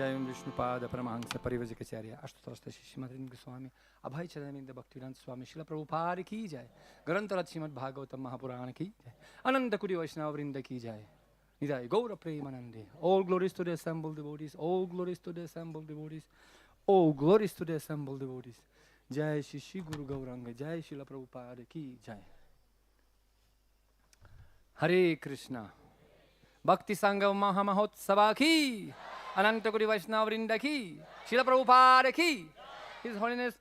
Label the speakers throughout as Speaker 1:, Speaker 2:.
Speaker 1: Jai Vishnupada Paramahansa Parivajikacharya Ashtotrasta Śrīmad Goswami Abhay Chadaninda Bhaktivedanta Swami Srila Prabhupada ki jai. Grantarat Śrīmad Bhagavatam Mahapurana ki jai. Ananda Kuri Vaishnava Vrinda ki jai. Nidai Gaura Premanande. All glories to the assembled devotees. All glories to the assembled devotees. All glories to the assembled devotees. Jai Shri Shri Guru Gauranga. Jai Srila Prabhupada ki jai. Hare Krishna. Bhakti Sangha Mahamahotsava ki. Ananta Kuri Vaishnava Vrinda ki. Srila Prabhupada ki. His Holiness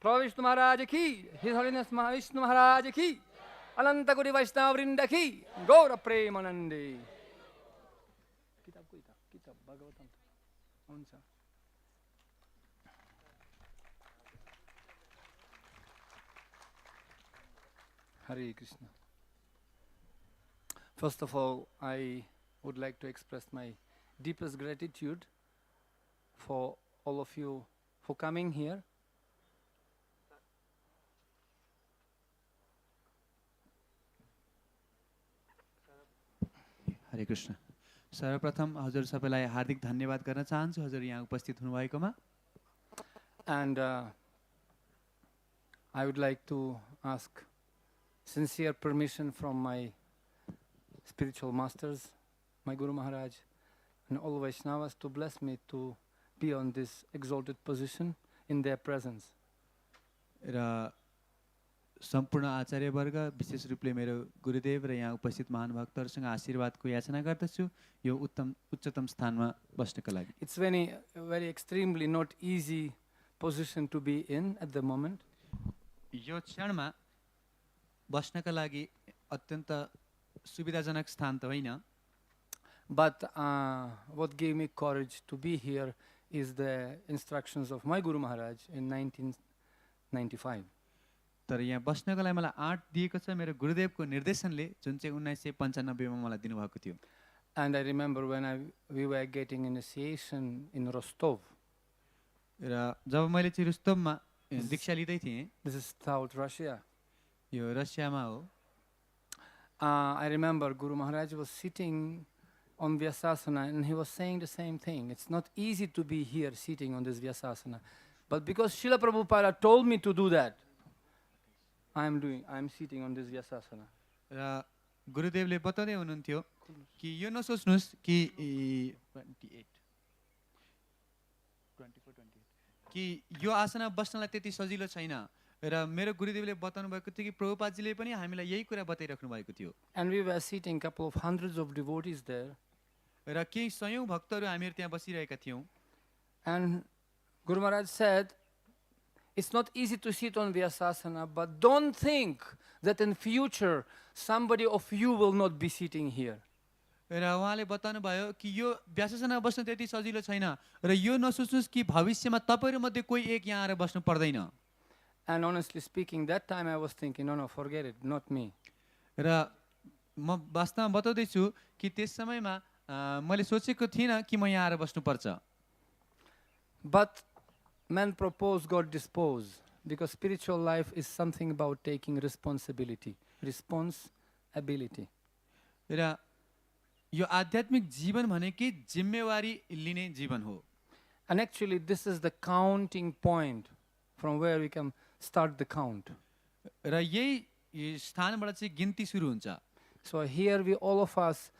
Speaker 1: Prabhu Vishnu Maharaj ki. His Holiness Mahavishnu Maharaj ki. Ananta Kuri Vaishnava Vrinda ki. Gaura Premanande. Kitab kuita. Kitab Bhagavatam. Onsa. Hare Krishna. First of all, I would like to express my deepest gratitude for all of you for coming here.
Speaker 2: हरे कृष्ण। सर्वप्रथम हजुर सबैलाई हार्दिक धन्यवाद गर्न चाहन्छु हजुर यहाँ उपस्थित हुनुभएकोमा।
Speaker 1: And I would like to ask sincere permission from my spiritual masters, my Guru Maharaj, and all Vaishnavas to bless me to be on this exalted position in their presence.
Speaker 2: र सम्पूर्ण आचार्यवर्ग विशेष रूपले मेरो गुरुदेव र यहाँ उपस्थित महान भक्तहरूसँग आशीर्वादको याचना गर्दछु यो उच्चतम स्थानमा बस्नका लागि।
Speaker 1: It's very extremely not easy position to be in at the moment.
Speaker 2: यो क्षणमा बस्नका लागि अत्यन्त सुविधाजनक स्थान त होइन।
Speaker 1: But what gave me courage to be here is the instructions of my Guru Maharaj in 1995.
Speaker 2: तर यहाँ बस्नको लागि मलाई आँट दिएको छ मेरो गुरुदेवको निर्देशनले जुन चाहिँ 1995 मा मलाई दिनुभएको थियो।
Speaker 1: And I remember when we were getting initiation in Rostov.
Speaker 2: र जब मैले चाहिँ रुस्तममा दीक्षा लिँदै थिएँ,
Speaker 1: This is South Russia.
Speaker 2: यो रसियामा हो।
Speaker 1: I remember Guru Maharaj was sitting on Vyasasana and he was saying the same thing. It's not easy to be here sitting on this Vyasasana. But because Srila Prabhupada told me to do that, I'm sitting on this Vyasasana.
Speaker 2: र गुरुदेवले बताउँदै हुनुहुन्थ्यो कि यो नसोच्नुस् कि 24 यो आसना बस्नलाई त्यति सजिलो छैन र मेरो गुरुदेवले बताउनु भएको थियो कि प्रभुपादजीले पनि हामीलाई यही कुरा बताइराख्नु भएको थियो।
Speaker 1: And we were sitting couple of hundreds of devotees there.
Speaker 2: र केही सयौं भक्तहरू हामीहरू त्यहाँ बसिरहेका थियौं।
Speaker 1: And Guru Maharaj said, it's not easy to sit on Vyasasana, but don't think that in future somebody of you will not be sitting here.
Speaker 2: र उहाँले बताउनु भयो कि यो व्याससना बस्न त्यति सजिलो छैन र यो नसोच्नुस् कि भविष्यमा तपाईहरु मध्ये कोही एक यहाँ आएर बस्नु पर्दैन।
Speaker 1: And honestly speaking, that time I was thinking, no, forget it, not me.
Speaker 2: र म वास्तवमा बताउँदै छु कि त्यस समयमा मैले सोचेको थिइनँ कि म यहाँ आएर बस्नु पर्छ।
Speaker 1: But man propose, God dispose, because spiritual life is something about taking responsibility.
Speaker 2: र यो आध्यात्मिक जीवन भनेकै जिम्मेवारी लिने जीवन हो।
Speaker 1: And actually this is the counting point from where we can start the count.
Speaker 2: र यही स्थानबाट चाहिँ गिन्ती सुरु हुन्छ।
Speaker 1: So here all of us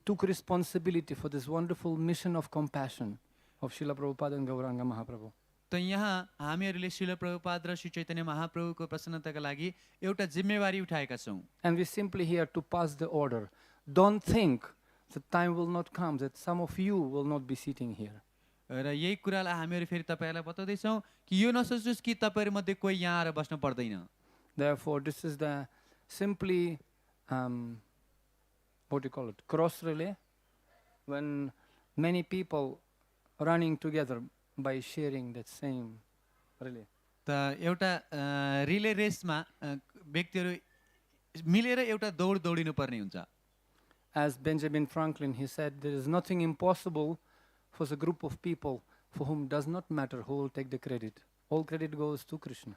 Speaker 1: took responsibility for this wonderful mission of compassion of Srila Prabhupada and Gauranga Mahaprabhu.
Speaker 2: त यहाँ हामीहरूले श्रील प्रभुपाद र श्री चैतन्य महाप्रभुको प्रसन्नताका लागि एउटा जिम्मेवारी उठाएका छौं।
Speaker 1: And we simply here to pass the order. Don't think the time will not come that some of you will not be sitting here.
Speaker 2: र यही कुरालाई हामीहरू फेरि तपाईहरुलाई बताउँदै छौं कि यो नसोच्नुस् कि तपाईहरु मध्ये कोही यहाँ आएर बस्न पर्दैन।
Speaker 1: Therefore this is the simply what do you call it, cross relay, when many people running together by sharing that same relay.
Speaker 2: त एउटा रिले रेसमा व्यक्तिहरु मिलेर एउटा दौड दौडिनु पर्ने हुन्छ।
Speaker 1: As Benjamin Franklin, he said, there is nothing impossible for the group of people for whom does not matter who will take the credit. All credit goes to Krishna.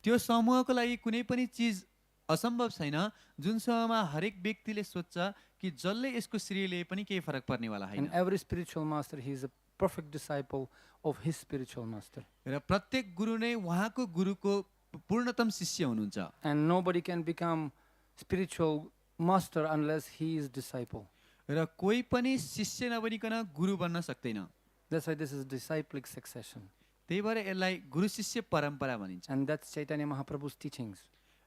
Speaker 2: त्यो समूहको लागि कुनै पनि चीज असम्भव छैन जुन समयमा हरेक व्यक्तिले सोच्छ कि जसले यसको श्रेय लिए पनि केही फरक पर्नेवाला
Speaker 1: And
Speaker 2: होइन
Speaker 1: every spiritual master, he is a perfect disciple of his spiritual master.
Speaker 2: र प्रत्येक गुरु नै उहाँको गुरुको पूर्णतम शिष्य हुनुहुन्छ
Speaker 1: And nobody can become spiritual master unless he is disciple.
Speaker 2: र कोही पनि शिष्य नबनिकन गुरु बन्न सक्दैन
Speaker 1: That's why this is disciplic succession.
Speaker 2: त्यही भएर यसलाई गुरु शिष्य परम्परा भनिन्छ
Speaker 1: And that's Chaitanya Mahaprabhu's teachings.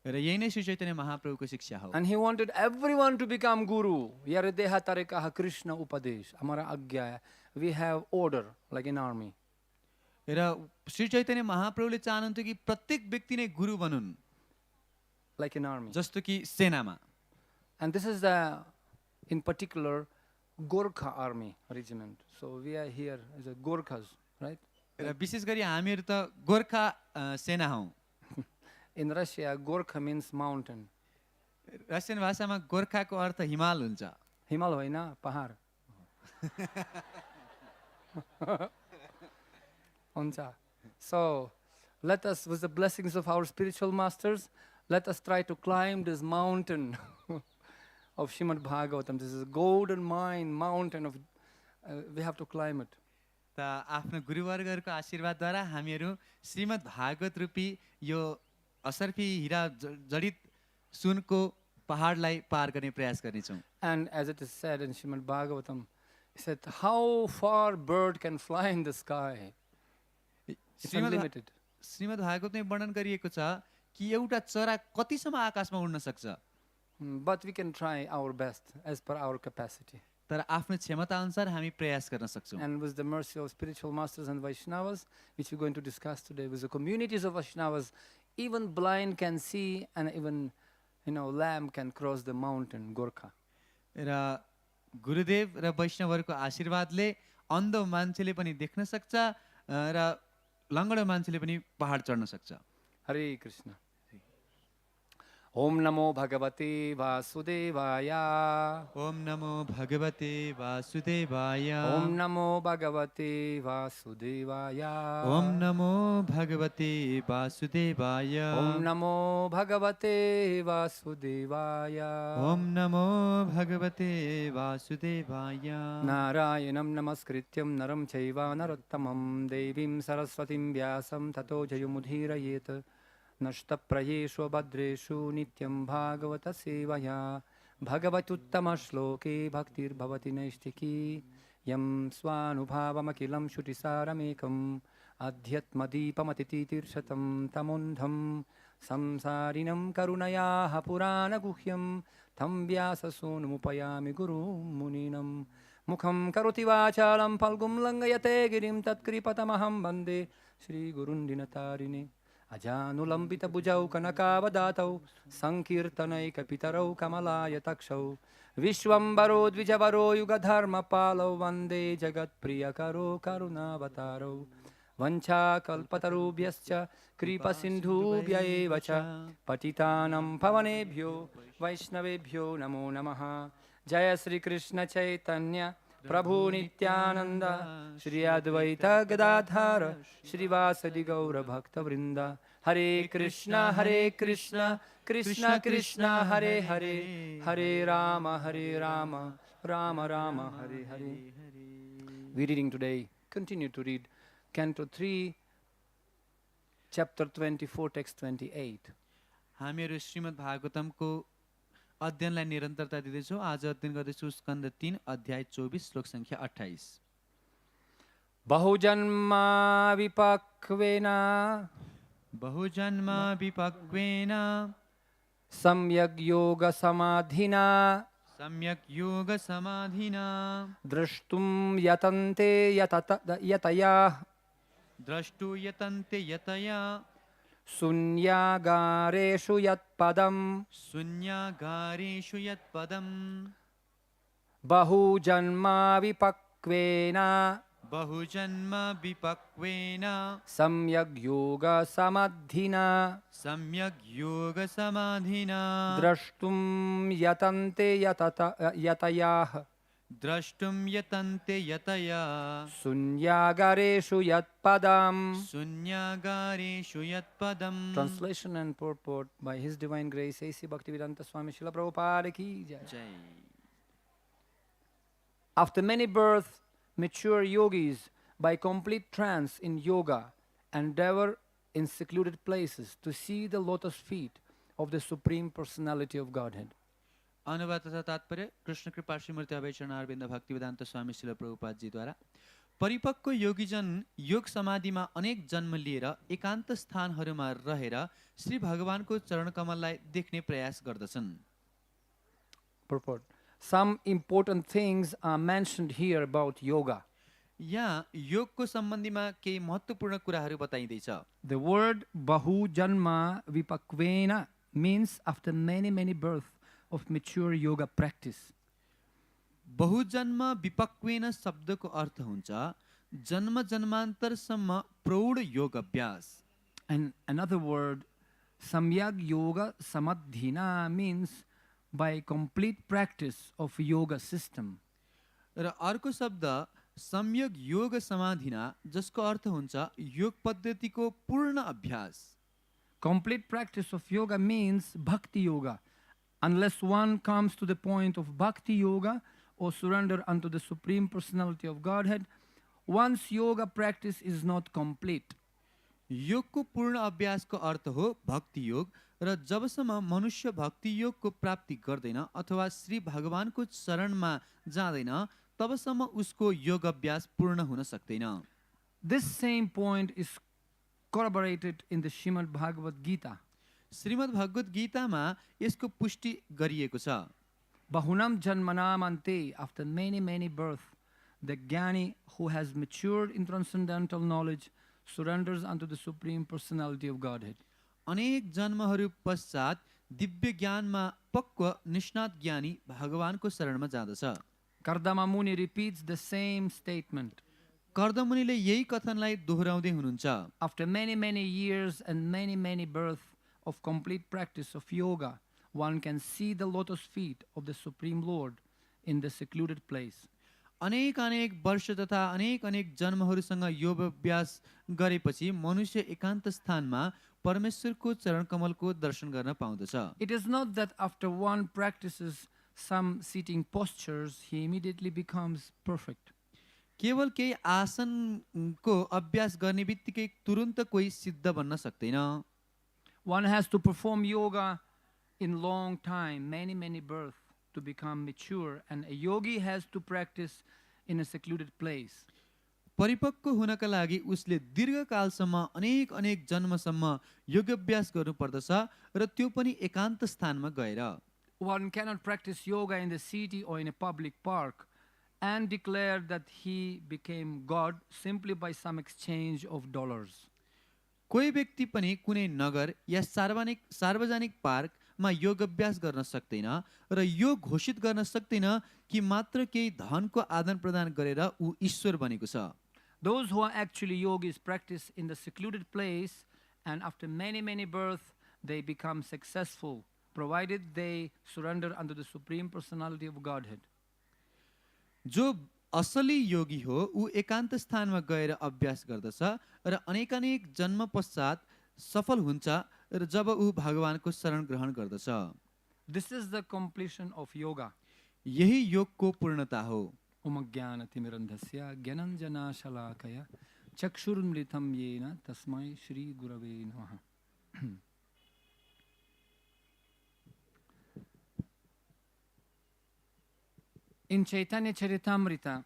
Speaker 2: र यही नै श्री चैतन्य महाप्रभुको शिक्षा हो
Speaker 1: And he wanted everyone to become guru. Yaradeha tarekaha Krishna upadesh. Amara agya hai. We have order like an army.
Speaker 2: र श्री चैतन्य महाप्रभुले चाहनुहुन्थ्यो कि प्रत्येक व्यक्ति नै गुरु बनुन्
Speaker 1: Like an army.
Speaker 2: जस्तो कि सेनामा
Speaker 1: And this is the, in particular, Gorkha army regiment. So we are here as a Gorkhas, right?
Speaker 2: र विशेष गरी हामीहरू त गोर्खा सेना हौँ
Speaker 1: In Russia, Gorkha means mountain.
Speaker 2: Russian भाषामा गोर्खाको अर्थ हिमाल हुन्छ
Speaker 1: Himal hoina, pahar. Huncha. So let us, with the blessings of our spiritual masters, let us try to climb this mountain of Śrīmad Bhagavatam. This is a golden mountain of, we have to climb it.
Speaker 2: त आफ्नो गुरुवर्गहरूको आशीर्वादद्वारा हामीहरू श्रीमद् भागवत रूपी यो असर्फी हिरा जडित सुनको पहाडलाई पार गर्ने प्रयास गर्नेछौँ
Speaker 1: And as it is said in Śrīmad Bhagavatam, he said, how far bird can fly in the sky? It's unlimited.
Speaker 2: Shrimad भागवतमै वर्णन गरिएको छ कि एउटा चरा कतिसम्म आकाशमा उड्न सक्छ
Speaker 1: But we can try our best as per our capacity.
Speaker 2: तर आफ्नो क्षमता अनुसार हामी प्रयास गर्न सक्छौँ
Speaker 1: And with the mercy of spiritual masters and Vaishnavas, which we're going to discuss today, with the communities of Vaishnavas, even blind can see, and even, lamb can cross the mountain, Gorkha.
Speaker 2: र गुरुदेव र वैष्णवहरूको आशीर्वादले अन्ध मान्छेले पनि देख्न सक्छ र लङ्गडो मान्छेले पनि पहाड चढ्न सक्छ
Speaker 1: Hare Krishna. Om Namo Bhagavate Vasudevaya.
Speaker 2: Om नमो भगवते वासुदेवाय
Speaker 1: Om Namo Bhagavate Vasudevaya.
Speaker 2: Om नमो भगवते वासुदेवाय
Speaker 1: Om Namo Bhagavate Vasudevaya.
Speaker 2: Om नमो भगवते वासुदेवाय
Speaker 1: Narayanam Namaskrityam Naram Chaiva Narottamam Devim Saraswatim Vyasam Tato Jayamudhirayet Nashtaprayeshu Bhadreshu Nityam Bhagavata Sevaya Bhagavatuttama Shloke Bhaktir Bhavati Naishtiki Yam Swanubhavamakhilam Shutisaramekam Adhyatmadipamati Tirshatam Tamundham Samsarinam Karunayaha Purana Guhyam Tam Vyasasonumupayami Guru Muninam Mukham Karoti Vachalam Palgum Langayate Girim Tatkripatamaham Bande Shri Gurundinatarine Ajanulambita Bujau Kanakavadatau Sankirtanai Kapitarau Kamalaya Takshau Vishwambaro Dvijavaro Yugadharma Palau Vande Jagat Priyakaro Karunavataro Vancha Kalpatarubhyascha Kripa Sindhubhya evacha Patitanam Pavanebhyo Vaishnavebhyo Namo Namaha Jaya Sri Krishna Chaitanya Prabhu Nityananda Shri Advaita Gadadhara Shri Vasadi Gaura Bhakta Vrinda Hare Krishna Krishna Krishna Hare Hare Hare Rama Rama Rama Hare Hare. We're reading today, continue to read Canto 3, chapter 24, text 28.
Speaker 2: हामीहरू श्रीमद् भागवतमको अध्ययनलाई निरन्तरता दिँदैछौँ आज अध्ययन गर्दैछौँ स्कन्द 3 अध्याय 24 श्लोक संख्या 28 bahu-janma-vipakvena
Speaker 1: samyag-yoga-samādhinā
Speaker 2: samyag-yoga-samādhinā
Speaker 1: draṣṭuṁ yatante yatayaḥ
Speaker 2: yatante yatayaḥ
Speaker 1: śūnya-agāreṣu yat-padam
Speaker 2: śūnya-agāreṣu yat-padam
Speaker 1: bahu-janma-vipakvena
Speaker 2: bahu-janma-vipakvena
Speaker 1: samyag-yoga-samādhinā
Speaker 2: samyag-yoga-samādhinā
Speaker 1: draṣṭuṁ yatante yatayaḥ
Speaker 2: draṣṭuṁ yatante yatayaḥ
Speaker 1: śūnya-agāreṣu yat-padam.
Speaker 2: śūnya-agāreṣu yat-padam.
Speaker 1: Translation and purport by His Divine Grace A.C. Bhaktivedanta Swami Srila Prabhupada ki jai.
Speaker 2: Jai.
Speaker 1: After many births, mature yogis by complete trance in yoga endeavor in secluded places to see the lotus feet of the Supreme Personality of Godhead.
Speaker 2: अनुवाद तथा तात्पर्य कृष्ण कृपा श्रीमूर्ति अभय चरणारविन्द भक्तिवेदान्त स्वामी श्रील प्रभुपादजीद्वारा। परिपक्व योगीजन योग समाधिमा अनेक जन्म लिएर एकान्त स्थानहरूमा रहेर श्री भगवानको चरण कमललाई देख्ने प्रयास गर्दछन्।
Speaker 1: Purport. Some important things are mentioned here about yoga.
Speaker 2: यहाँ योगको सम्बन्धीमा केही महत्त्वपूर्ण कुराहरू बताइँदैछ।
Speaker 1: The word bahu-janma-vipakvena means after many births of mature yoga practice.
Speaker 2: बहुजन्म-विपक्वेन शब्दको अर्थ हुन्छ जन्म जन्मान्तरसम्म प्रौढ योग अभ्यास।
Speaker 1: And another word, samyag-yoga-samādhinā, means by complete practice of yoga system.
Speaker 2: र अर्को शब्द samyag-yoga-samādhinā जसको अर्थ हुन्छ योग पद्धतिको पूर्ण अभ्यास।
Speaker 1: Complete practice of yoga means bhakti-yoga. Unless one comes to the point of bhakti-yoga or surrender unto the Supreme Personality of Godhead, one's yoga practice is not complete.
Speaker 2: योगको पूर्ण अभ्यासको अर्थ हो भक्ति योग र जबसम्म मनुष्य भक्ति योगको प्राप्ति गर्दैन अथवा श्री भगवानको शरणमा जाँदैन तबसम्म उसको योग अभ्यास पूर्ण हुन सक्दैन।
Speaker 1: This same point is corroborated in the Śrīmad Bhagavad-gītā.
Speaker 2: Shrimad भगवत गीतामा यसको पुष्टि गरिएको छ।
Speaker 1: Bahūnāṁ janmanām ante, after many births, the jñānī who has matured in transcendental knowledge surrenders unto the Supreme Personality of Godhead.
Speaker 2: अनेक जन्महरू पश्चात दिव्य ज्ञानमा पक्व निष्णात ज्ञानी भगवानको शरणमा जाँदछ।
Speaker 1: Kardama Muni repeats the same statement.
Speaker 2: कर्दमुनिले यही कथनलाई दोहोऱ्याउँदै हुनुहुन्छ।
Speaker 1: After many years and many births of complete practice of yoga, one can see the lotus feet of the Supreme Lord in the secluded place.
Speaker 2: अनेक वर्ष तथा अनेक जन्महरूसँग योग अभ्यास गरेपछि मनुष्य एकान्त स्थानमा परमेश्वरको चरण कमलको दर्शन गर्न पाउँदछ।
Speaker 1: It is not that after one practices some seating postures, he immediately becomes perfect.
Speaker 2: केवल केही आसनको अभ्यास गर्ने बित्तिकै तुरुन्त कोही सिद्ध बन्न सक्दैन।
Speaker 1: One has to perform yoga in long time, many births, to become mature, and a yogi has to practice in a secluded place.
Speaker 2: परिपक्व हुनका लागि उसले दीर्घकालसम्म अनेक जन्मसम्म योग अभ्यास गर्नुपर्दछ र त्यो पनि एकान्त स्थानमा गएर।
Speaker 1: One cannot practice yoga in the city or in a public park and declare that he became God simply by some exchange of dollars.
Speaker 2: कोही व्यक्ति पनि कुनै नगर या सार्वजनिक पार्कमा योग अभ्यास गर्न सक्दैन र यो घोषित गर्न सक्दैन कि मात्र केही धनको आदान प्रदान गरेर ऊ ईश्वर बनेको छ।
Speaker 1: Those who are actually yogis practice in the secluded place, and after many births they become successful, provided they surrender unto the Supreme Personality of Godhead.
Speaker 2: जो असली योगी हो ऊ एकान्त स्थानमा गएर अभ्यास गर्दछ र अनेक जन्म पश्चात सफल हुन्छ र जब ऊ भगवानको शरण ग्रहण गर्दछ।
Speaker 1: This is the completion of yoga.
Speaker 2: यही योगको पूर्णता हो।
Speaker 1: उमज्ञानतिमिरन्धस्य ज्ञानञ्जनशलाकया चक्षुरुन्मिलितं येन तस्मै श्री गुरवे नमः। In Chaitanya Charitamrita,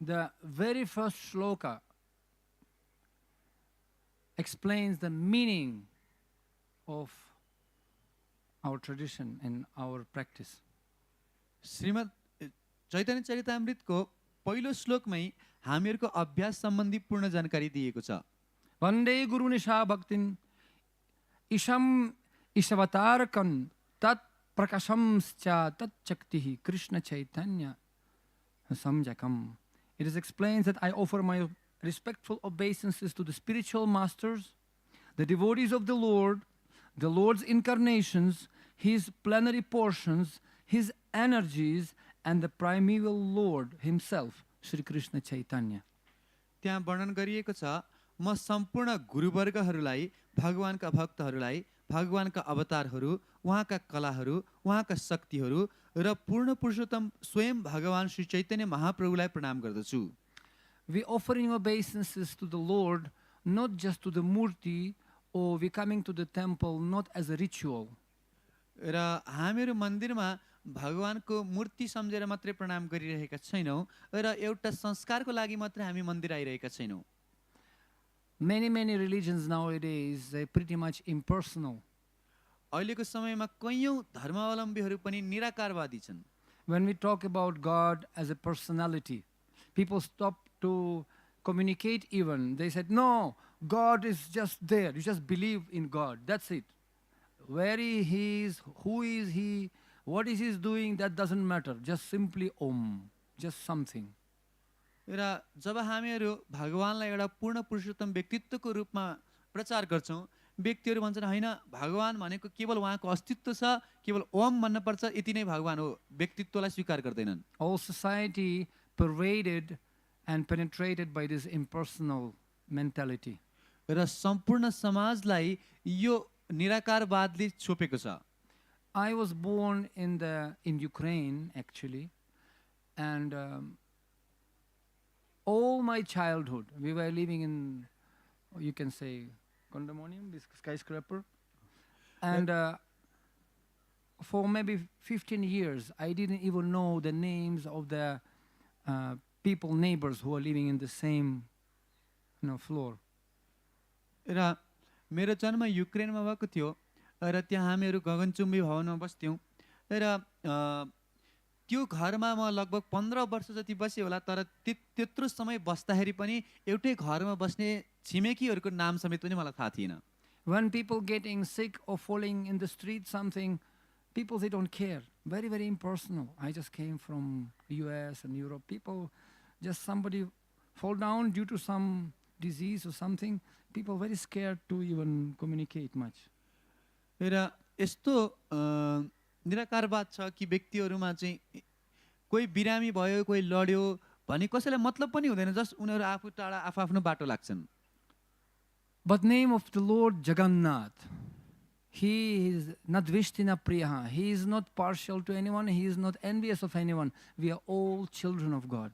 Speaker 1: the very first shloka explains the meaning of our tradition and our practice.
Speaker 2: Shrimad Chaitanya चरितामृतको पहिलो श्लोकमै हामीहरूको अभ्यास सम्बन्धी पूर्ण जानकारी दिएको छ।
Speaker 1: Vande Guru Nisha Bhaktin Isham Ishavatarkan Tat Prakashamscha Tat Chaktihi Krishna Chaitanya Samjakam. It is explained that I offer my respectful obeisances to the spiritual masters, the devotees of the Lord, the Lord's incarnations, His plenary portions, his energies and the primeval Lord himself, Shri Krishna Chaitanya.
Speaker 2: त्यहाँ वर्णन गरिएको छ, म सम्पूर्ण गुरुवर्गहरूलाई, भगवानका भक्तहरूलाई, भगवानका अवतारहरू, उहाँका कलाहरू, उहाँका शक्तिहरू र पूर्ण पुरुषोत्तम स्वयं भगवान श्री चैतन्य महाप्रभुलाई प्रणाम गर्दछु।
Speaker 1: We offering obeisances to the Lord, not just to the murti, or we coming to the temple not as a ritual.
Speaker 2: र हामीहरू मन्दिरमा भगवानको मूर्ति सम्झेर मात्रै प्रणाम गरिरहेका छैनौँ र एउटा संस्कारको लागि मात्रै हामी मन्दिर आइरहेका छैनौँ।
Speaker 1: Many religions nowadays, they're pretty much impersonal.
Speaker 2: अहिलेको समयमा कैयौँ धर्मावलम्बीहरू पनि निराकारवादी छन्।
Speaker 1: When we talk about God as a personality, people stop to communicate even. They said, no, God is just there. You just believe in God. That's it. Where he is, who is he, what is he doing, that doesn't matter. Just simply Om, just something.
Speaker 2: र जब हामीहरू भगवानलाई एउटा पूर्ण पुरुषोत्तम व्यक्तित्वको रूपमा प्रचार गर्छौँ, व्यक्तिहरू भन्छन् होइन, भगवान भनेको केवल उहाँको अस्तित्व छ, केवल ओम भन्नुपर्छ, यति नै भगवान हो, व्यक्तित्वलाई स्वीकार गर्दैनन्।
Speaker 1: All society pervaded and penetrated by this impersonal mentality.
Speaker 2: र सम्पूर्ण समाजलाई यो निराकारवादले छोपेको छ।
Speaker 1: I was born in Ukraine actually, and all my childhood we were living in, you can say, Kardama Muni, this skyscraper, and for maybe 15 years I didn't even know the names of the people, neighbors who are living in the same floor.
Speaker 2: र मेरो जन्म युक्रेनमा भएको थियो र त्यहाँ हामीहरू गगनचुम्बी भवनमा बस्थ्यौँ र त्यो घरमा म लगभग 15 वर्ष जति बसेँ होला, तर त्यत्रो समय बस्दाखेरि पनि एउटै घरमा बस्ने छिमेकीहरूको नाम समेत पनि मलाई थाहा थिएन।
Speaker 1: When people getting sick or falling in the street something, people, they don't care. Very impersonal. I just came from US and Europe. People, just somebody fall down due to some disease or something, people very scared to even communicate much.
Speaker 2: र यस्तो निराकारवाद छ कि व्यक्तिहरूमा चाहिँ कोही बिरामी भयो, कोही लड्यो भने कसैलाई मतलब पनि हुँदैन, जस्ट उनीहरू आफू टाढा आफ्नो बाटो लाग्छन्।
Speaker 1: But name of the Lord Jagannath, he is not Vishtina Priya, he is not partial to anyone, he is not envious of anyone. We are all children of God.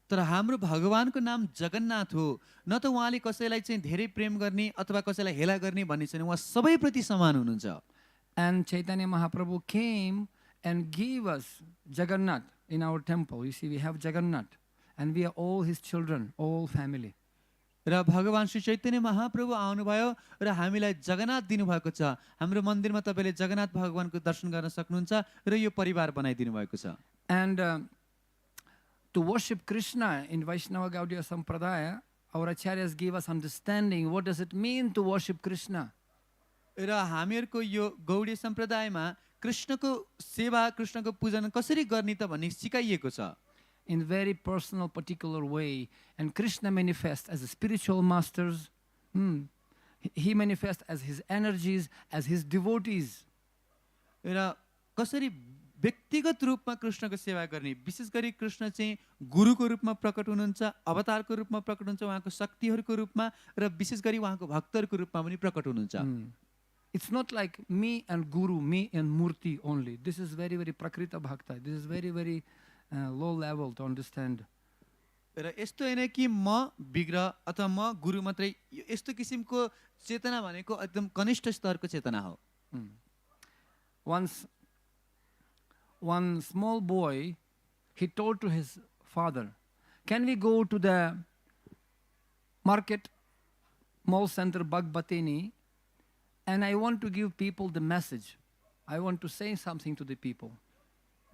Speaker 2: तर हाम्रो भगवानको नाम जगन्नाथ हो, न त उहाँले कसैलाई चाहिँ धेरै प्रेम गर्ने अथवा कसैलाई हेला गर्ने भन्ने छैन, उहाँ सबैप्रति समान हुनुहुन्छ।
Speaker 1: And Chaitanya Mahaprabhu came and gave us Jagannath in our temple. You see, we have Jagannath, and we are all his children, all family.
Speaker 2: र भगवान श्री चैतन्य महाप्रभु आउनुभयो र हामीलाई जगन्नाथ दिनुभएको छ। हाम्रो मन्दिरमा तपाईँले जगन्नाथ भगवानको दर्शन गर्न सक्नुहुन्छ र यो परिवार बनाइदिनु भएको छ।
Speaker 1: And to worship Krishna in Vaishnava Gaudiya Sampradaya, our acharyas gave us understanding what does it mean to worship Krishna.
Speaker 2: र हामीहरूको यो गौडीय सम्प्रदायमा कृष्णको सेवा, कृष्णको पूजन कसरी गर्ने त भन्ने सिकाइएको छ।
Speaker 1: In very personal, particular way, and Krishna manifests as a spiritual masters. He manifests as his energies, as his devotees.
Speaker 2: र कसरी व्यक्तिगत रूपमा कृष्णको सेवा गर्ने, विशेष गरी कृष्ण चाहिँ गुरुको रूपमा प्रकट हुनुहुन्छ, अवतारको रूपमा प्रकट हुनुहुन्छ, उहाँको शक्तिहरूको रूपमा र विशेष गरी उहाँको भक्तहरूको रूपमा पनि प्रकट हुनुहुन्छ।
Speaker 1: It's not like me and Guru, me and Murti only. This is very Prakrita Bhakta. This is very low level to understand.
Speaker 2: र यस्तो हैन कि म विग्रह अथवा म गुरु मात्रै, यस्तो किसिमको चेतना भनेको एकदम कनिष्ठ स्तरको चेतना हो।
Speaker 1: Once one small boy, he told to his father, can we go to the market, mall center, Bagbatini, and I want to give people the message. I want to say something to the people.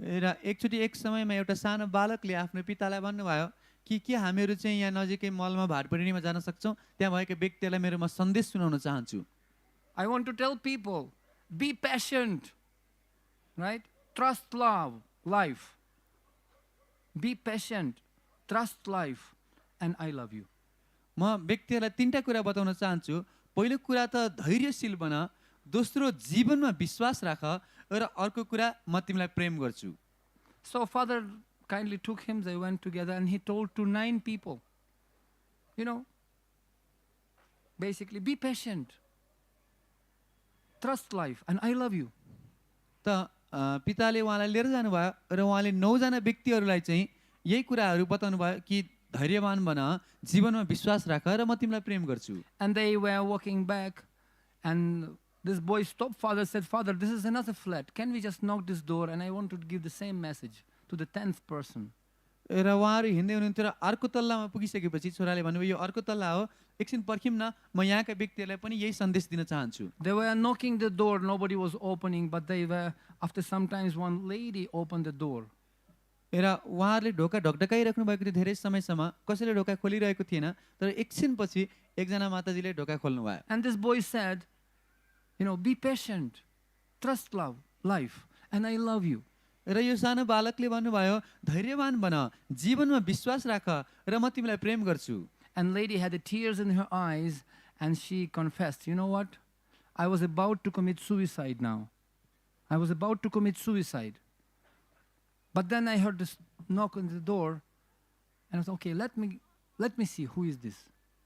Speaker 2: र एकचोटि एक समयमा एउटा सानो बालकले आफ्नो पितालाई भन्नुभयो कि के हामीहरू चाहिँ यहाँ नजिकै मलमा भाटपरिनीमा जान सक्छौँ, त्यहाँ भएका व्यक्तिहरूलाई मेरो म सन्देश सुनाउन चाहन्छु।
Speaker 1: I want to tell people, be patient, right? Trust love, life. Be patient, trust life, and I love you.
Speaker 2: म व्यक्तिहरूलाई 3टा कुरा बताउन चाहन्छु। पहिलो कुरा त धैर्यशील बन, दोस्रो जीवनमा विश्वास राख र अर्को कुरा म तिमीलाई प्रेम गर्छु.
Speaker 1: So father kindly took him, they went together and he told to 9 people, you know, basically be patient, trust life and I love you.
Speaker 2: त पिताले उहाँलाई लिएर जानुभयो र उहाँले 9 जना व्यक्तिहरूलाई चाहिँ यही कुराहरू बताउनु भयो कि धैर्यवान बन, जीवनमा विश्वास राख र म तिमीलाई प्रेम गर्छु.
Speaker 1: And they were walking back and this boy stopped. Father said, Father, this is another flat. Can we just knock this door? And I want to give the same message to the 10th person.
Speaker 2: र उहाँहरू हिँड्दै हुनुहुन्थ्यो र अर्को तल्लामा पुगिसकेपछि छोराले भन्नुभयो यो अर्को तल्ला हो, एकछिन पर्खिम न, म यहाँका व्यक्तिहरूलाई पनि यही सन्देश दिन चाहन्छु.
Speaker 1: They were knocking the door, nobody was opening, but they were, after sometimes one lady opened the door.
Speaker 2: र उहाँहरूले ढोका ढकढकाइराख्नु भएको थियो धेरै समयसम्म, कसैले ढोका खोलिरहेको थिएन, तर एकछिनपछि एकजना माताजीले ढोका खोल्नु भयो.
Speaker 1: And this boy said, you know, be patient, trust life, and I love you.
Speaker 2: र यो सानो बालकले भन्नुभयो धैर्यवान बन, जीवनमा विश्वास राख र म तिमीलाई प्रेम गर्छु.
Speaker 1: And lady had the tears in her eyes and she confessed, you know what? I was about to commit suicide now. I was about to commit suicide. But then I heard this knock on the door and I was okay, let me see who is this.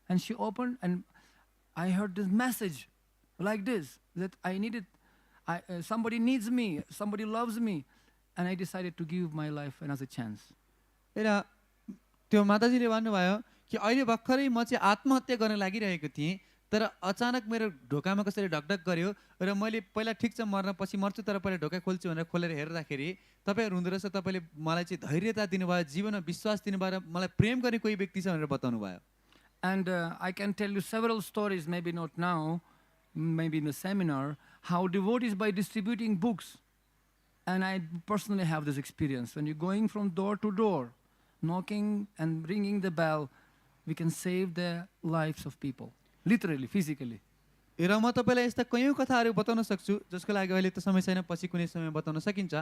Speaker 1: And she opened and I heard this message like this, that I needed, somebody needs me, somebody loves me. And I decided to give my life another chance.
Speaker 2: र त्यो माताजीले भन्नुभयो कि अहिले भर्खरै म चाहिँ आत्महत्या गर्न लागिरहेको थिएँ, तर अचानक मेरो ढोकामा कसैले ढकढक गर्यो र मैले पहिला ठिक छ मर्न पछि मर्छु तर पहिला ढोका खोल्छु भनेर खोलेर हेर्दाखेरि तपाईहरु हुँदो रहेछ, तपाईले मलाई चाहिँ धैर्यता दिनुभयो, जीवनमा विश्वास दिनुभयो र मलाई प्रेम गर्ने कोही व्यक्ति छ भनेर बताउनु भयो.
Speaker 1: And I can tell you several stories, maybe not now, maybe in the seminar, how devotees by distributing books. And I personally have this experience. When you're going from door to door, knocking and ringing the bell, we can save the lives of people, literally, physically.
Speaker 2: र म तपाईलाई यस्ता कयौं कथाहरू बताउन सक्छु जसको लागि अहिले त समय छैन, पछि कुनै समय बताउन सकिन्छ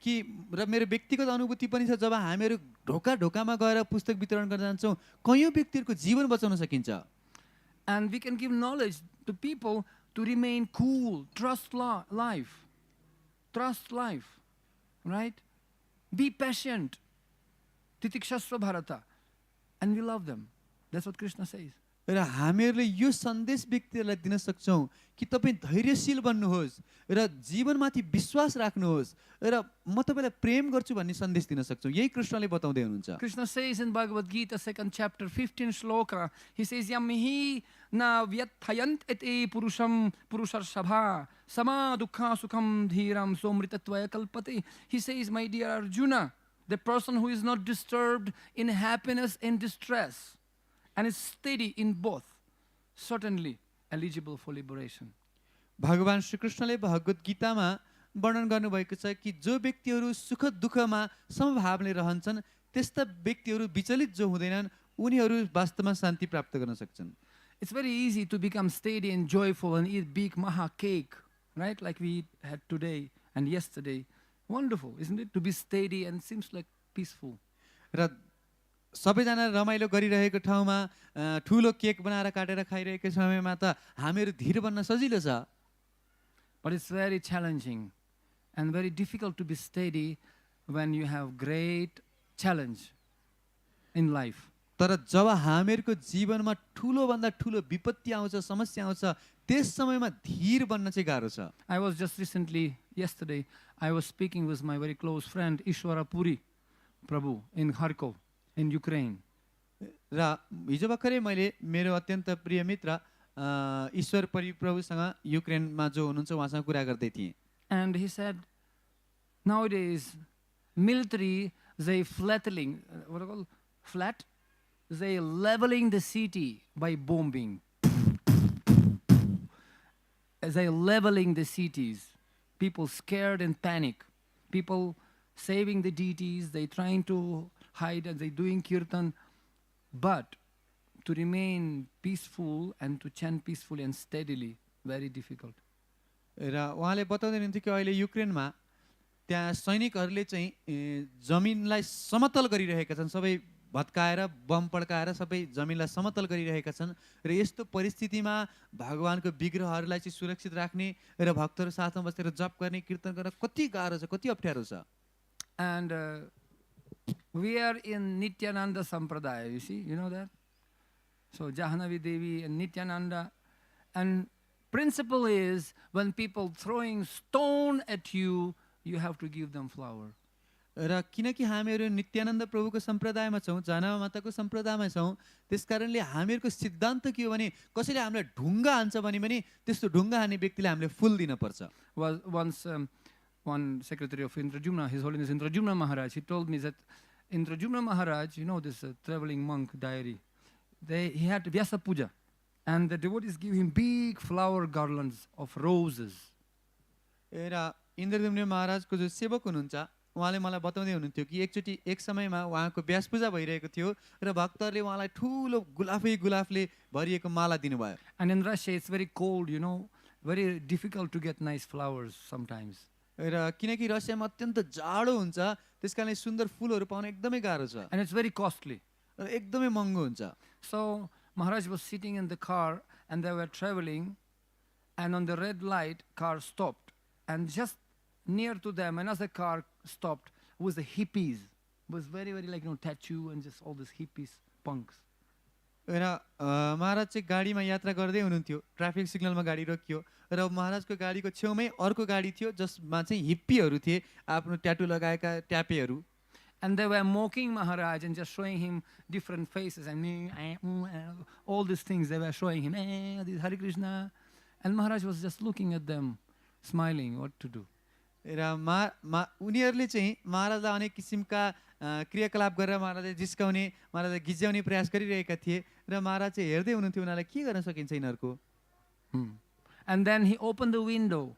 Speaker 2: कि र मेरो व्यक्तिगत अनुभूति पनि छ. जब हामीहरू ढोकामा गएर पुस्तक वितरण गर्न जान्छौं, कयौं व्यक्तिहरुको जीवन बचाउन सकिन्छ.
Speaker 1: And we can give knowledge to people to remain cool, trust life. Trust life, right? Be patient. Titikshasva bharata. And we love them. That's what Krishna says.
Speaker 2: र हामीहरूले यो सन्देश व्यक्तिहरूलाई दिन सक्छौं कि तपाई धैर्यशील बन्नुहोस् र जीवनमाथि विश्वास राख्नुहोस् र म तपाईलाई प्रेम गर्छु भन्ने सन्देश दिन सक्छौं. यही कृष्णले बताउँदै हुनुहुन्छ.
Speaker 1: Krishna says in Bhagavad-gītā 2nd chapter 15 shloka, he says yamihi na yat-ante purusham purusharshabha sama dukkha sukham dhiram somritatvaya kalpate. He says, my dear Arjuna, the person who is not disturbed in happiness and distress and is steady in both, certainly eligible for liberation.
Speaker 2: भगवान श्री कृष्णले भगवत गीतामा वर्णन गर्नुभएको छ कि जो व्यक्तिहरू सुख दुःखमा समभावले रहन्छन् त्यस्ता व्यक्तिहरू विचलित जो हुँदैनन् उनीहरू वास्तवमा शान्ति प्राप्त गर्न सक्छन्.
Speaker 1: It's very easy to become steady and joyful and eat big maha cake, right? Like we had today and yesterday. Wonderful, isn't it? To be steady and seems like peaceful.
Speaker 2: र सबैजना रमाइलो गरिरहेको ठाउँमा ठुलो केक बनाएर काटेर खाइरहेको समयमा त हामीहरू धीर बन्न सजिलो छ.
Speaker 1: But it's very challenging and very difficult to be steady when you have great challenge in life.
Speaker 2: तर जब हामीहरूको जीवनमा ठुलो भन्दा ठुलो विपत्ति आउँछ, समस्या आउँछ, त्यस समयमा धीर बन्न चाहिँ गाह्रो छ.
Speaker 1: I was just recently, yesterday, I was speaking with my very close friend Ishwara Puri Prabhu in Kharkov in Ukraine.
Speaker 2: र हिजो भर्खरै मैले मेरो अत्यन्त प्रिय मित्र ईश्वर परि प्रभुसँग युक्रेनमा जो हुनुहुन्छ उहाँसँग कुरा गर्दै थिएँ.
Speaker 1: And he said, nowadays military they flattening, what do you call flat? They leveling the city by bombing. They leveling the cities. People scared and panic. People saving the deities. They trying to hide and they doing kirtan. But to remain peaceful and to chant peacefully and steadily, very difficult.
Speaker 2: र उहाँले बताउँदै हुनुहुन्थ्यो कि अहिले युक्रेनमा त्यहाँ सैनिकहरूले चाहिँ जमिनलाई समतल गरिरहेका छन्, सबै भत्काएर बम पड्काएर सबै जमिनलाई समतल गरिरहेका छन् र यस्तो परिस्थितिमा भगवानको विग्रहहरूलाई चाहिँ सुरक्षित राख्ने र भक्तहरू साथमा बसेर जप गर्ने कीर्तन गर्न कति गाह्रो छ, कति अप्ठ्यारो छ।
Speaker 1: And we are in Nityananda Sampradaya, you see, you know that? So Jahanavi Devi and Nityananda. And principle is, when people throwing stone at you, you have to give them flower.
Speaker 2: र किनकि हामीहरू नित्यानन्द प्रभुको सम्प्रदायमा छौँ, जानवी माताको सम्प्रदायमा छौँ, त्यस कारणले हामीहरूको सिद्धान्त के हो भने कसैले हामीलाई ढुङ्गा हान्छ भने पनि त्यस्तो ढुङ्गा हान्ने व्यक्तिलाई हामीले फुल दिनुपर्छ।
Speaker 1: Once one secretary of Indrajumna, His Holiness Indrajumna Maharaj, he told me that Indrajumna Maharaj, you know this traveling monk diary, he had Vyasa Puja, and the devotees give him big flower garlands of roses.
Speaker 2: र इन्द्रजम्न महाराजको जो सेवक हुनुहुन्छ उहाँले मलाई बताउँदै हुनुहुन्थ्यो कि एकचोटि एक समयमा उहाँको व्यास पूजा भइरहेको थियो र भक्तहरूले उहाँलाई ठुलो गुलाफले भरिएको माला दिनुभयो।
Speaker 1: And in Russia it's very cold, you know, very difficult to get nice flowers sometimes.
Speaker 2: र किनकि रसियामा अत्यन्त जाडो हुन्छ त्यसकारणले सुन्दर फुलहरू पाउन एकदमै गाह्रो छ
Speaker 1: And it's very costly.
Speaker 2: र एकदमै महँगो हुन्छ।
Speaker 1: So Maharaj was sitting in the car and they were traveling, and on the red light car stopped, and just near to them another car stopped with the hippies. It was very like, you know, tattoo and just all these hippies, punks.
Speaker 2: र महाराज चाहिँ गाडीमा यात्रा गर्दै हुनुहुन्थ्यो, traffic सिग्नलमा गाडी रोकियो र महाराजको गाडीको छेउमै अर्को गाडी थियो जसमा चाहिँ हिप्पीहरू थिए, आफ्नो ट्याटू लगाएका ट्यापेहरू।
Speaker 1: And they were mocking Maharaj and just showing him different faces and all these things they were showing him. This Hare Krishna. And Maharaj was just looking at them, smiling, what to do.
Speaker 2: र उनीहरूले चाहिँ महाराजलाई अनेक किसिमका क्रियाकलाप गरेर महाराजले जिस्काउने, महाराजलाई गिज्याउने प्रयास गरिरहेका थिए र महाराज चाहिँ हेर्दै हुनुहुन्थ्यो उनीहरूलाई के गर्न सकिन्छ यिनीहरूको।
Speaker 1: And then he opened the window,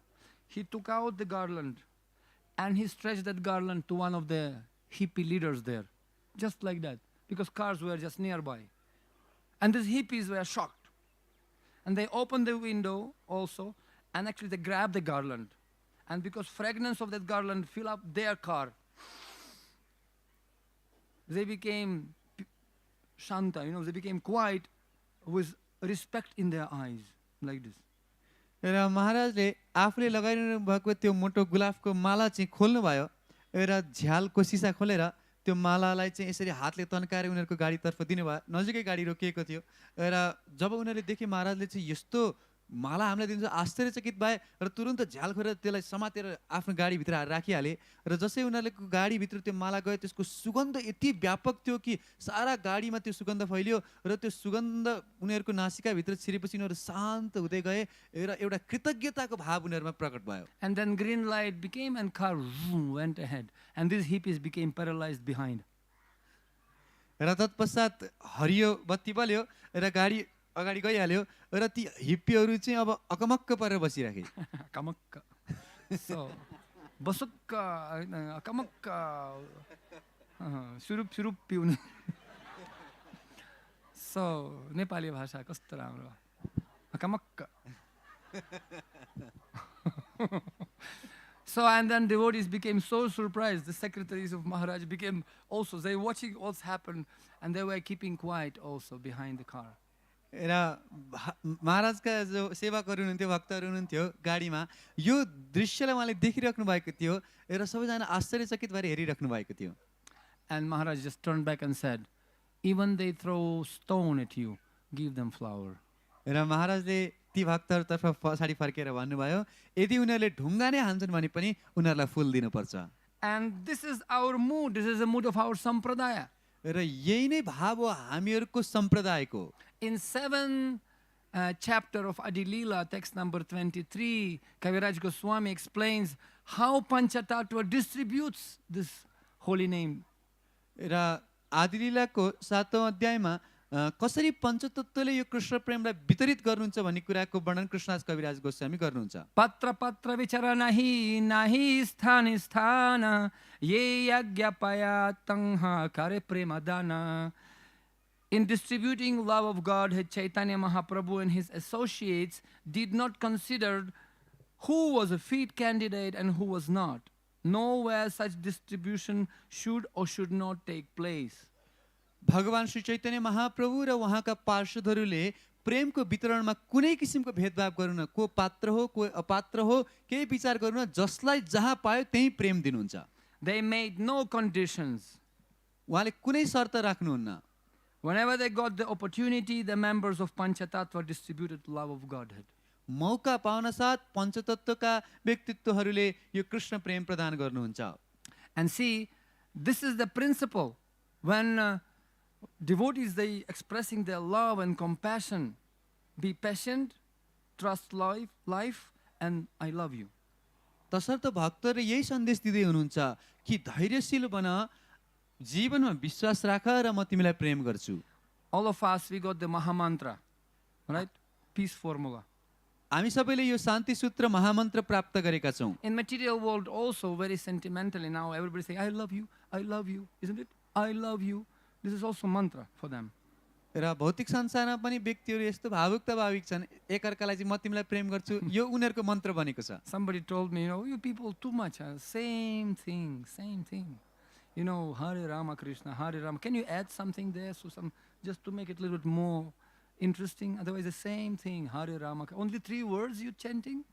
Speaker 1: he took out the garland and he stretched that garland to one of the hippie leaders there, just like that, because cars were just nearby. And these hippies were shocked, and they opened the window also, and actually they grabbed the garland, and because fragrance of that garland filled up their car, they became shanta, you know, they became quiet with respect in their eyes, like this.
Speaker 2: र महाराजले आफूले लगाइरहनु भएको त्यो मोटो गुलाफको माला चाहिँ खोल्नु भयो र झ्यालको सिसा खोलेर त्यो मालालाई चाहिँ यसरी हातले तन्काएर उनीहरूको गाडीतर्फ दिनुभयो। नजिकै गाडी रोकिएको थियो र जब उनीहरूले देखे महाराजले चाहिँ यस्तो माला हामीलाई दिन्छ आश्चर्यचकित भए र तुरुन्त झ्याल खोलेर त्यसलाई समातेर आफ्नो गाडीभित्र राखिहाले र जसै उनीहरूको गाडीभित्र त्यो माला गयो त्यसको सुगन्ध यति व्यापक थियो कि सारा गाडीमा त्यो सुगन्ध फैलियो र त्यो सुगन्ध उनीहरूको नासिकाभित्र छिरेपछि उनीहरू शान्त हुँदै गए र एउटा कृतज्ञताको भाव उनीहरूमा प्रकट भयो।
Speaker 1: And then green light became and car went ahead and these hippies became paralyzed behind.
Speaker 2: र तत्पश्चात हरियो बत्ती बल्यो र गाडी अगाडि गइहाल्यो र ती हिप्पीहरू चाहिँ अब अकमक्क परेर बसिराखे।
Speaker 1: Akamaka. So, basukka, akamaka, surup piune. So, Nepali bhasha kasto राम्रो akamaka. So, and then devotees became so surprised. The secretaries of Maharaj became also, they watching what's happened, and they were keeping quiet also behind the car.
Speaker 2: र महाराजका जो सेवाकहरू हुनुहुन्थ्यो, भक्तहरू हुनुहुन्थ्यो गाडीमा, यो दृश्यलाई उहाँले देखिराख्नु भएको थियो र सबैजना आश्चर्यचकित भएर हेरिराख्नु भएको थियो।
Speaker 1: And Maharaj just turned back and said, even they throw stone at you, give them flower.
Speaker 2: र महाराजले ती भक्तहरूतर्फ पछाडि फर्केर भन्नुभयो, यदि उनीहरूले ढुङ्गा नै हान्छन् भने पनि उनीहरूलाई फुल दिनुपर्छ।
Speaker 1: And this is our mood, this is the mood of our sampradaya.
Speaker 2: र यही नै भाव हो हामीहरूको सम्प्रदायको।
Speaker 1: In 7th chapter of Adilila, text number 23, Kaviraj Goswami explains how Panchatattva distributes this holy name.
Speaker 2: र आदिलीलाको 7औं अध्यायमा कसरी पञ्चतत्त्वले यो कृष्ण प्रेमलाई वितरित गर्नुहुन्छ भन्ने कुराको वर्णन कृष्णदास कविराज गोस्वामी गर्नुहुन्छ।
Speaker 1: पत्र पत्र विचर नहि नहि स्थान स्थान ये यज्ञपया तंहा करे प्रेम दान. In distributing love of Godhead, Chaitanya Mahaprabhu and his associates did not consider who was a fit candidate and who was not. Nowhere such distribution should or should not take place.
Speaker 2: भगवान श्री चैतन्य महाप्रभु र उहाँका पार्षदहरूले प्रेमको वितरणमा कुनै किसिमको भेदभाव गर्नु, को पात्र हो को अपात्र हो केही विचार गर्नु, जसलाई जहाँ पायो त्यही प्रेम दिनुहुन्छ।
Speaker 1: They made no conditions.
Speaker 2: उहाँले कुनै शर्त राख्नुहुन्न।
Speaker 1: Whenever they got the opportunity, the members of Panchatattva distributed love of Godhead.
Speaker 2: मौका पाउन साथ पञ्चतत्वका व्यक्तित्वहरूले यो कृष्ण प्रेम प्रदान गर्नुहुन्छ।
Speaker 1: And see, this is the principle. When devotees, they expressing their love and compassion, be patient, trust life, and I love you.
Speaker 2: तसर्थ भक्तहरूले यही सन्देश दिँदै हुनुहुन्छ कि धैर्यशील बन, जीवनमा विश्वास राख र म तिमीलाई प्रेम गर्छु।
Speaker 1: All of us, we got the Maha Mantra, right? Peace formula.
Speaker 2: हामी सबैले यो शान्ति सूत्र महामन्त्र प्राप्त गरेका छौँ।
Speaker 1: In material world also, very sentimentally now, everybody say, I love you, isn't it? I love you. This is also mantra for them.
Speaker 2: र भौतिक संसारमा पनि व्यक्तिहरू यस्तो भावुक छन्, एकअर्कालाई चाहिँ म तिमीलाई प्रेम गर्छु, यो उनीहरूको मन्त्र बनेको छ।
Speaker 1: Somebody told me, you people too much, same thing. Hare Rama Krishna, Hare Rama. Can you add something there, just to make it a little bit more interesting? Otherwise, the same thing, Hare Rama. Only 3 words you chanting?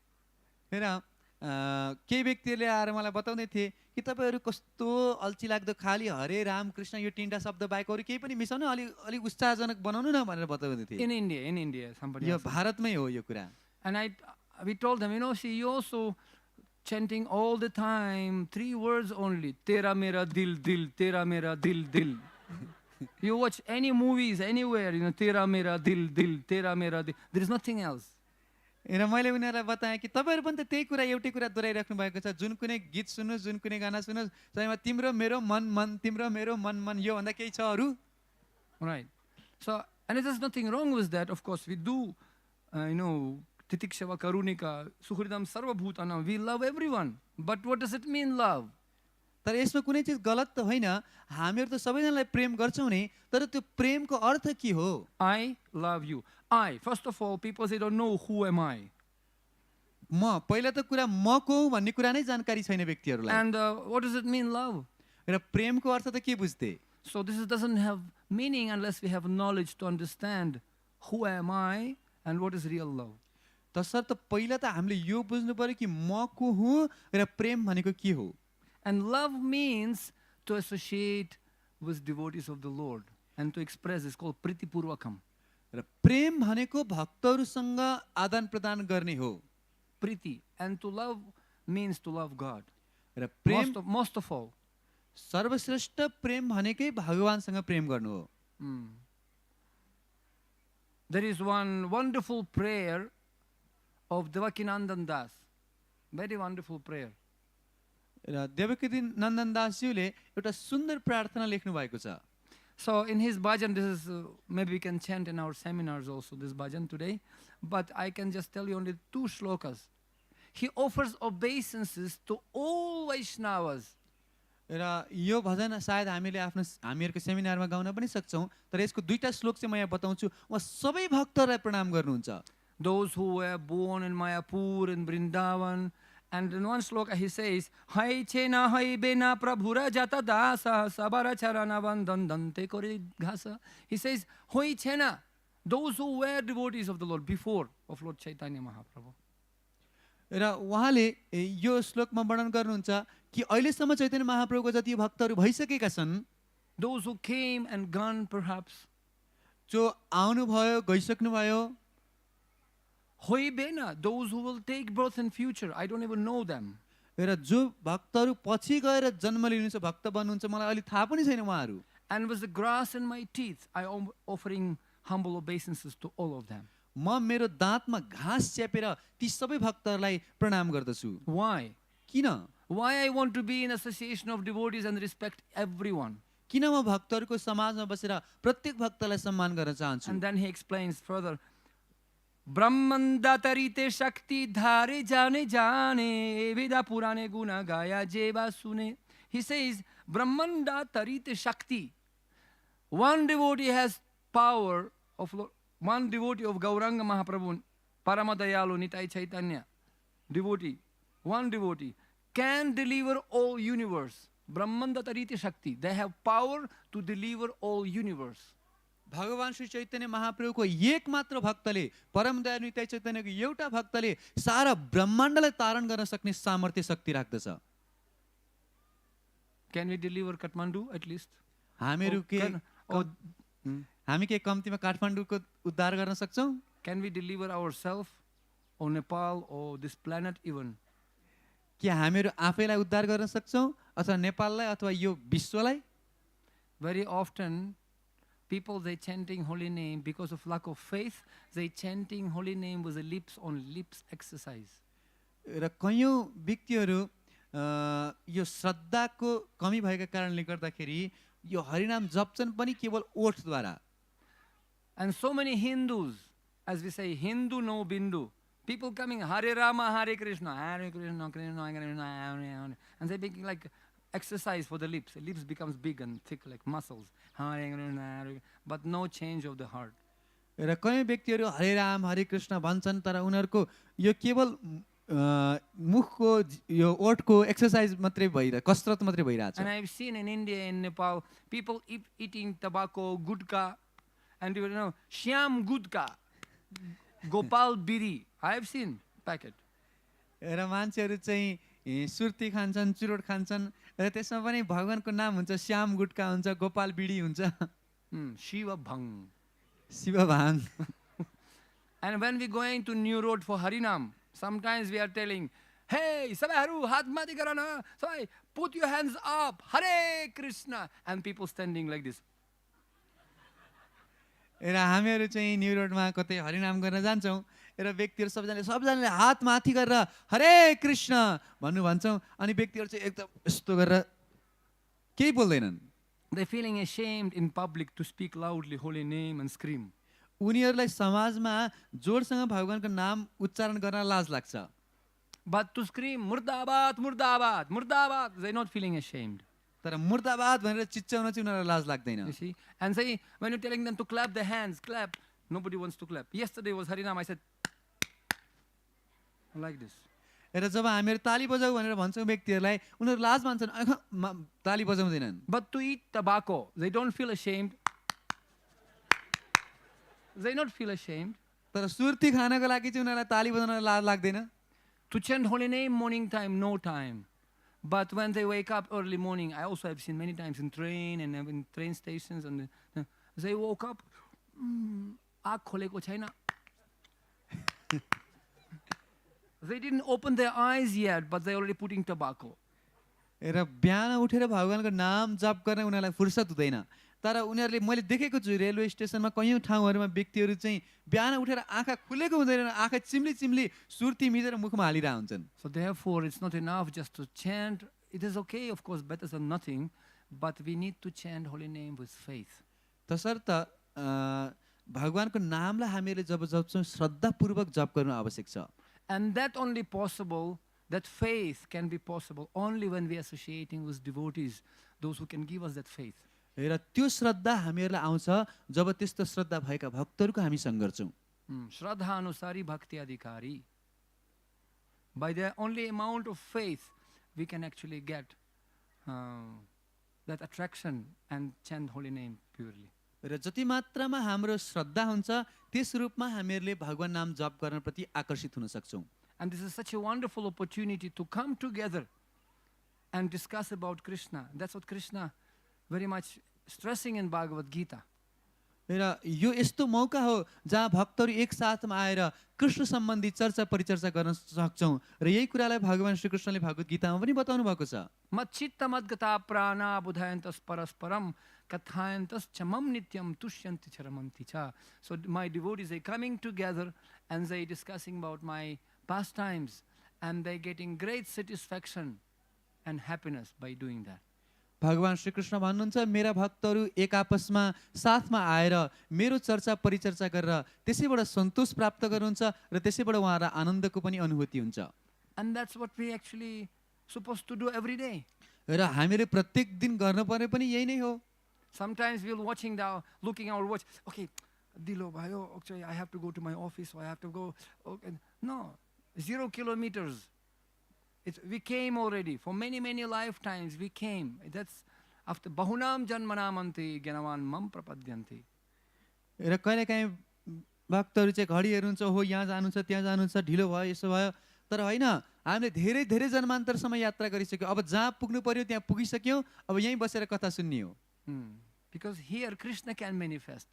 Speaker 2: हेर, केही व्यक्तिहरूले आएर मलाई बताउँदै थिए कि तपाईँहरू कस्तो अल्छी लाग्दो खाली हरे राम कृष्ण यो 3टा शब्द बाहेक अरू केही पनि मिसाउनु, अलि उत्साहजनक बनाउनु न भनेर बताउँदै थिए।
Speaker 1: In India, somebody.
Speaker 2: यो भारतमै हो यो कुरा।
Speaker 1: And we told them, see, you also chanting all the time 3 words only. Tera mera dil, tera mera dil. You watch any movies anywhere, tera mera dil, tera mera dil. There is nothing else.
Speaker 2: र मैले उनीहरूलाई बताएँ कि तपाईँहरू पनि त त्यही कुरा एउटै कुरा दोहोऱ्याइराख्नु भएको छ। जुन कुनै गीत सुन्नुहोस्, जुन कुनै गाना सुन्नुहोस्, त्यसमा तिम्रो मेरो मन, तिम्रो मेरो मन, यो भन्दा केही छ अरू?
Speaker 1: Right. So, and there's nothing wrong with that. Of course, we do, titikshava karunika, suhridam sarvabhutanam. We love everyone. But what does it mean, love?
Speaker 2: तर यसमा कुनै चिज गलत त होइन, हामीहरू त सबैजनालाई प्रेम गर्छौँ नि, तर त्यो प्रेमको अर्थ के हो?
Speaker 1: I love you. First of all, people say don't know who am I.
Speaker 2: म पहिला त कुरा म को हुँ भन्ने कुरा नै जानकारी छैन व्यक्तिहरूलाई।
Speaker 1: And what does it mean, love?
Speaker 2: र प्रेमको अर्थ त के बुझ्थे?
Speaker 1: So this doesn't have meaning unless we have knowledge to understand who am I and what is real love.
Speaker 2: तसर्थ पहिला त हामीले यो बुझ्नु पर्यो कि म को हुँ र प्रेम भनेको के हो।
Speaker 1: And love means to associate with devotees of the Lord and to express is called priti purvakam.
Speaker 2: र प्रेम भनेको भक्तहरूसँग आदान प्रदान गर्ने हो।
Speaker 1: Priti, and to love means to love God.
Speaker 2: र प्रेम
Speaker 1: Most of all.
Speaker 2: सर्वश्रेष्ठ प्रेम भनेकै भगवानसँग प्रेम गर्नु हो।
Speaker 1: There is one wonderful prayer of Devakinandan Das. Very wonderful prayer.
Speaker 2: र देवकी नन्दन दासज्यूले एउटा सुन्दर प्रार्थना लेख्नु भएको छ।
Speaker 1: So in his bhajan, this is maybe we can chant in our seminars also this bhajan today, but I can just tell you only 2 shlokas. He offers obeisances to all Vaishnavas.
Speaker 2: र यो भजन सायद हामीहरूको सेमिनारमा गाउन पनि सक्छौँ, तर यसको 2टा श्लोक चाहिँ म यहाँ बताउँछु। उहाँ सबै भक्तहरूलाई प्रणाम गर्नुहुन्छ।
Speaker 1: Those who were born in Mayapur and Vrindavan. And in one sloka he says, Hai chena hai bena prabhura jata dasa sabara charana vandandante kori ghasa. He says, Hoi chena, those who were devotees of the Lord before of Lord Chaitanya Mahaprabhu.
Speaker 2: र उहाँले यो श्लोकमा वर्णन गर्नुहुन्छ कि अहिलेसम्म चैतन्य महाप्रभुको जति भक्तहरू भइसकेका छन्,
Speaker 1: those who came and gone perhaps,
Speaker 2: जो आउनुभयो गइसक्नु भयो,
Speaker 1: Hoi bena, those who will take birth in future, I don't even know them.
Speaker 2: र जो भक्तहरू पछि गएर जन्म लिनुहुन्छ, भक्त बन्नुहुन्छ, मलाई अलि थाहा पनि छैन उहाँहरू।
Speaker 1: And with the grass in my teeth, I am offering humble obeisances to all of them.
Speaker 2: म मेरो दाँतमा घाँस च्यापेर ती सबै भक्तहरूलाई प्रणाम गर्दछु।
Speaker 1: Why?
Speaker 2: किन?
Speaker 1: Why I want to be in association of devotees and respect everyone.
Speaker 2: किन म भक्तहरूको समाजमा बसेर प्रत्येक भक्तलाई सम्मान गर्न चाहन्छु।
Speaker 1: And then he explains further. Brahmanda tarite shakti dhare jane jane vida purane guna gaya jeva sune. He says, Brahmanda tarite shakti. One devotee has power of one devotee of Gauranga Mahaprabhu, Paramadayalu Nitai Chaitanya, devotee, one devotee can deliver all universe Brahmanda tariti Shakti. They have power to deliver all universe.
Speaker 2: भगवान श्री चैतन्य महाप्रभुको एक मात्र भक्तले परम दयालु नित्य चैतन्यको एउटा भक्तले सारा ब्रह्माण्डलाई तारण गर्न सक्ने सामर्थ्य शक्ति राख्दछ.
Speaker 1: Can we deliver Kathmandu at least?
Speaker 2: हामी के कम्तीमा काठमाडौँको उद्धार गर्न सक्छौं?
Speaker 1: Can we deliver ourselves or Nepal or this planet even?
Speaker 2: के हामीहरू आफैलाई उद्धार गर्न सक्छौं अथवा नेपाललाई अथवा यो विश्वलाई?
Speaker 1: Very often people, they chanting holy name because of lack of faith. They chanting holy name with the lips on lips exercise.
Speaker 2: र कयौं व्यक्तिहरू यो श्रद्धाको कमी भएका कारणले गर्दाखेरि यो हरिनाम जप्छन् पनि केवल ओठद्वारा.
Speaker 1: And so many Hindus, as we say, Hindu no bindu. People coming Hare Rama, Hare Krishna, Hare Krishna, Krishna Krishna, Hare, and they making like exercise for the lips. The lips becomes big and thick like muscles. Hare Krishna, Hare, but no change of the heart.
Speaker 2: र कयौं व्यक्तिहरू हरे राम हरे कृष्ण भन्छन् तर उनीहरूको यो केवल मुखको यो ओठको एक्सरसाइज मात्रै भइरा कसरत मात्रै भइराछ.
Speaker 1: And I've seen in India, in Nepal, people eating tobacco, gudka, and you know, Shyam gudka, Gopal biri. I have seen packet.
Speaker 2: र मान्छेहरू चाहिँ सुर्ती खान्छन्, चुरोट खान्छन् र त्यसमा पनि भगवानको नाम हुन्छ, श्याम गुटका हुन्छ, गोपाल बिडी हुन्छ.
Speaker 1: Shiva bhang.
Speaker 2: शिव भाङ.
Speaker 1: And when we going to New Road for Harinam, sometimes we are telling, hey, sabaiharu hath mati garana, sabai put your hands up, Hare Krishna, and people standing like this.
Speaker 2: र हामीहरू चाहिँ new रोडमा कतै हरिनाम गर्न जान्छौं र व्यक्तिहरू सबजनाले हात माथि गरेर हरे कृष्ण भन्नु भन्छौं अनि व्यक्तिहरू चाहिँ एकदम यस्तो गरेर केही बोल्दैनन्.
Speaker 1: They feeling ashamed in public to speak loudly holy name and scream.
Speaker 2: उनीहरूलाई समाजमा जोडसँग भगवानको नाम उच्चारण गर्न लाज लाग्छ.
Speaker 1: But to scream murdabad, murdabad, murdabad, they not feeling ashamed.
Speaker 2: तर मुर्दाबाद भनेर चिच्चाउन चाहिँ उनीहरूलाई लाज लाग्दैन.
Speaker 1: You see? And say, when you're telling them to clap their hands, clap. Nobody wants to clap. Yesterday was Harinam, I said, like this.
Speaker 2: र जब हामीहरू ताली बजाऊ भनेर भन्छौं व्यक्तिहरूलाई उनीहरू लाज मान्छन्, ताली बजाउँदैनन्.
Speaker 1: But to eat tobacco, they don't feel ashamed. They not feel ashamed.
Speaker 2: तर सुर्ती खानको लागि चाहिँ उनीहरूलाई ताली बजाउन लाज लाग्दैन.
Speaker 1: To chant holy name morning time, no time. But when they wake up early morning, I also have seen many times in train and in train stations, and they woke up, आँख खोलेको छैन. They didn't open their eyes yet, but they already putting tobacco.
Speaker 2: र बिहान उठेर भगवानको नाम जप गर्न उनीहरूलाई फुर्सद हुँदैन. तर उनीहरूले मैले देखेको छु रेलवे स्टेसनमा कयौं ठाउँहरूमा व्यक्तिहरू चाहिँ बिहान उठेर आँखा खुलेको हुँदैन, आँखा चिम्ली चिम्ली सुर्ती मिजेर मुखमा हालिरा हुन्छन्.
Speaker 1: So therefore, it's not enough just to chant. It is okay, of course, better than nothing, but we need to chant holy name with faith.
Speaker 2: तसर्थ भगवानको नामलाई हामीले जब जप्छौं श्रद्धापूर्वक जप गर्नु आवश्यक छ.
Speaker 1: And that only possible, that faith can be possible only when we are associating with devotees, those who can give us that faith.
Speaker 2: र त्यो श्रद्धा हामीहरूलाई आउँछ जब त्यस्तो श्रद्धा भएका भक्तहरूको हामी सँग गर्छौं.
Speaker 1: Shraddha anusari bhakti adhikari. By the only amount of faith, we can actually get that attraction and chant holy name purely.
Speaker 2: र जति मात्रामा हाम्रो श्रद्धा हुन्छ त्यस रूपमा हामीहरूले भगवान नाम जप गर्न प्रति आकर्षित हुन सक्छौं.
Speaker 1: And this is such a wonderful opportunity to come together and discuss about Krishna. That's what Krishna very much stressing in Bhagavad-gītā.
Speaker 2: र यो यस्तो मौका हो जहाँ भक्तहरू एक साथमा आएर कृष्ण सम्बन्धी चर्चा परिचर्चा गर्न सक्छौं र यही कुरालाई भगवान श्री कृष्णले भागवत गीतामा पनि बताउनु भएको छ.
Speaker 1: मच्चित्त मद्गता प्राणा बुधायन्तस् परस्परम कथायन्तस् च मम नित्यम तुष्यन्ति च रमन्ति च. So my devotees, they coming together and they discussing about my pastimes and they getting great satisfaction and happiness by doing that.
Speaker 2: भगवान श्री कृष्ण भन्नुहुन्छ मेरा भक्तहरू एक आपसमा साथमा आएर मेरो चर्चा परिचर्चा गरेर त्यसैबाट सन्तोष प्राप्त गर्नुहुन्छ र त्यसैबाट उहाँहरुलाई आनन्दको पनि अनुभूति हुन्छ.
Speaker 1: And that's what we actually supposed to do every day.
Speaker 2: र हामीले प्रत्येक दिन गर्न पर्ने पनि यही नै हो.
Speaker 1: Sometimes we'll looking our watch. Okay, dilo bhayo, actually I have to go to my office, so I have to go. Okay. No, 0 kilometers We came already. For many, many lifetimes we came. That's after Bahūnāṁ janmanām ante gyanavan mam prapadyanti.
Speaker 2: र कहिलेकाहीँ भक्तहरू चाहिँ घडी हेर्नुहुन्छ, हो यहाँ जानुहुन्छ, त्यहाँ जानुहुन्छ, ढिलो भयो, यसो भयो, तर होइन, हामीले धेरै धेरै जन्मान्तरसम्म यात्रा गरिसक्यौँ। अब जहाँ पुग्नु पर्यो त्यहाँ पुगिसक्यौँ, अब यहीँ बसेर कथा सुन्ने हो।
Speaker 1: Because here Krishna can manifest.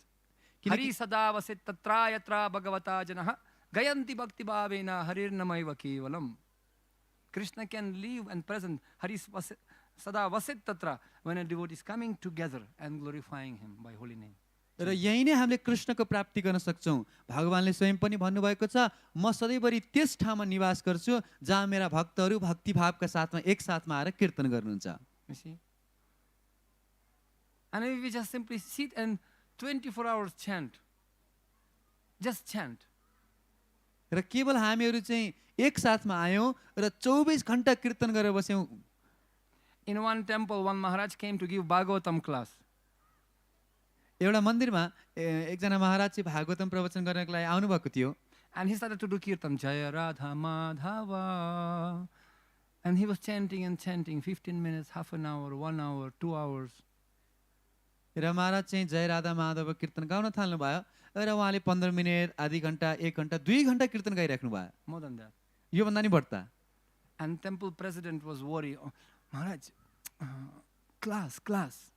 Speaker 1: Hari sada vasit tatra yatra bhagavata janaha gayanti bhakti bhavena harir namaiva kevalam. Krishna can live and present. Hari sada vasit tatra, when a devotee is coming together and glorifying him by holy name.
Speaker 2: र यही नै हामीले कृष्णको प्राप्ति गर्न सक्छौँ। भगवानले स्वयं पनि भन्नुभएको छ, म सधैँभरि त्यस ठाउँमा निवास गर्छु जहाँ मेरा भक्तहरू भक्तिभावका साथमा एक साथमा आएर कीर्तन गर्नुहुन्छ।
Speaker 1: You see? And if we just simply sit and 24 hours chant, just chant.
Speaker 2: र केवल हामीहरू चाहिँ एक साथमा आयौँ र 24 घण्टा कीर्तन गरेर बस्यौँ।
Speaker 1: In one temple, one Maharaj came to give Bhagavatam class.
Speaker 2: एउटा मन्दिरमा एकजना महाराज चाहिँ भागवतम प्रवचन गर्नको लागि आउनुभएको थियो।
Speaker 1: And he started to do kirtan, Jaya Radha Madhava. And he was chanting and chanting, 15 minutes, half an hour, 1 hour, 2 hours.
Speaker 2: र महाराज चाहिँ जय राधा माधव कीर्तन गाउन थाल्नु भयो र उहाँले 15 मिनट, आधी घण्टा, 1 घण्टा, 2 घण्टा कीर्तन गाइराख्नु भयो।
Speaker 1: More than that.
Speaker 2: यो भन्दा नि बढ्ता।
Speaker 1: And temple president was worried. Oh, Maharaj, class.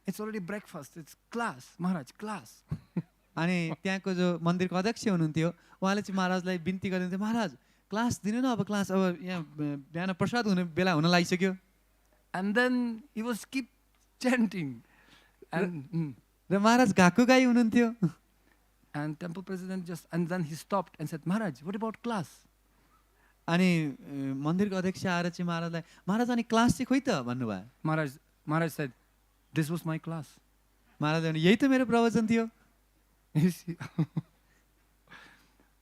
Speaker 1: It's already breakfast. It's class, Maharaj, class.
Speaker 2: अनि त्यहाँको जो मन्दिरको अध्यक्ष हुनुहुन्थ्यो उहाँले चाहिँ महाराजलाई बिन्ती गरिदिन्थ्यो, महाराज क्लास दिनु न, अब क्लास, अब यहाँ बिहान प्रसाद हुने बेला हुन लागिसक्यो।
Speaker 1: And then he was keep chanting. And
Speaker 2: र महाराज गाएको गाई हुनुहुन्थ्यो।
Speaker 1: and temple president and then he stopped and said, Maharaj, what about class?
Speaker 2: अनि मन्दिरको अध्यक्ष आएर चाहिँ महाराजलाई, महाराज अनि क्लास चाहिँ खोइ त भन्नुभयो।
Speaker 1: Maharaj said, this was my class.
Speaker 2: महाराज यही त मेरो प्रवचन थियो।
Speaker 1: You see?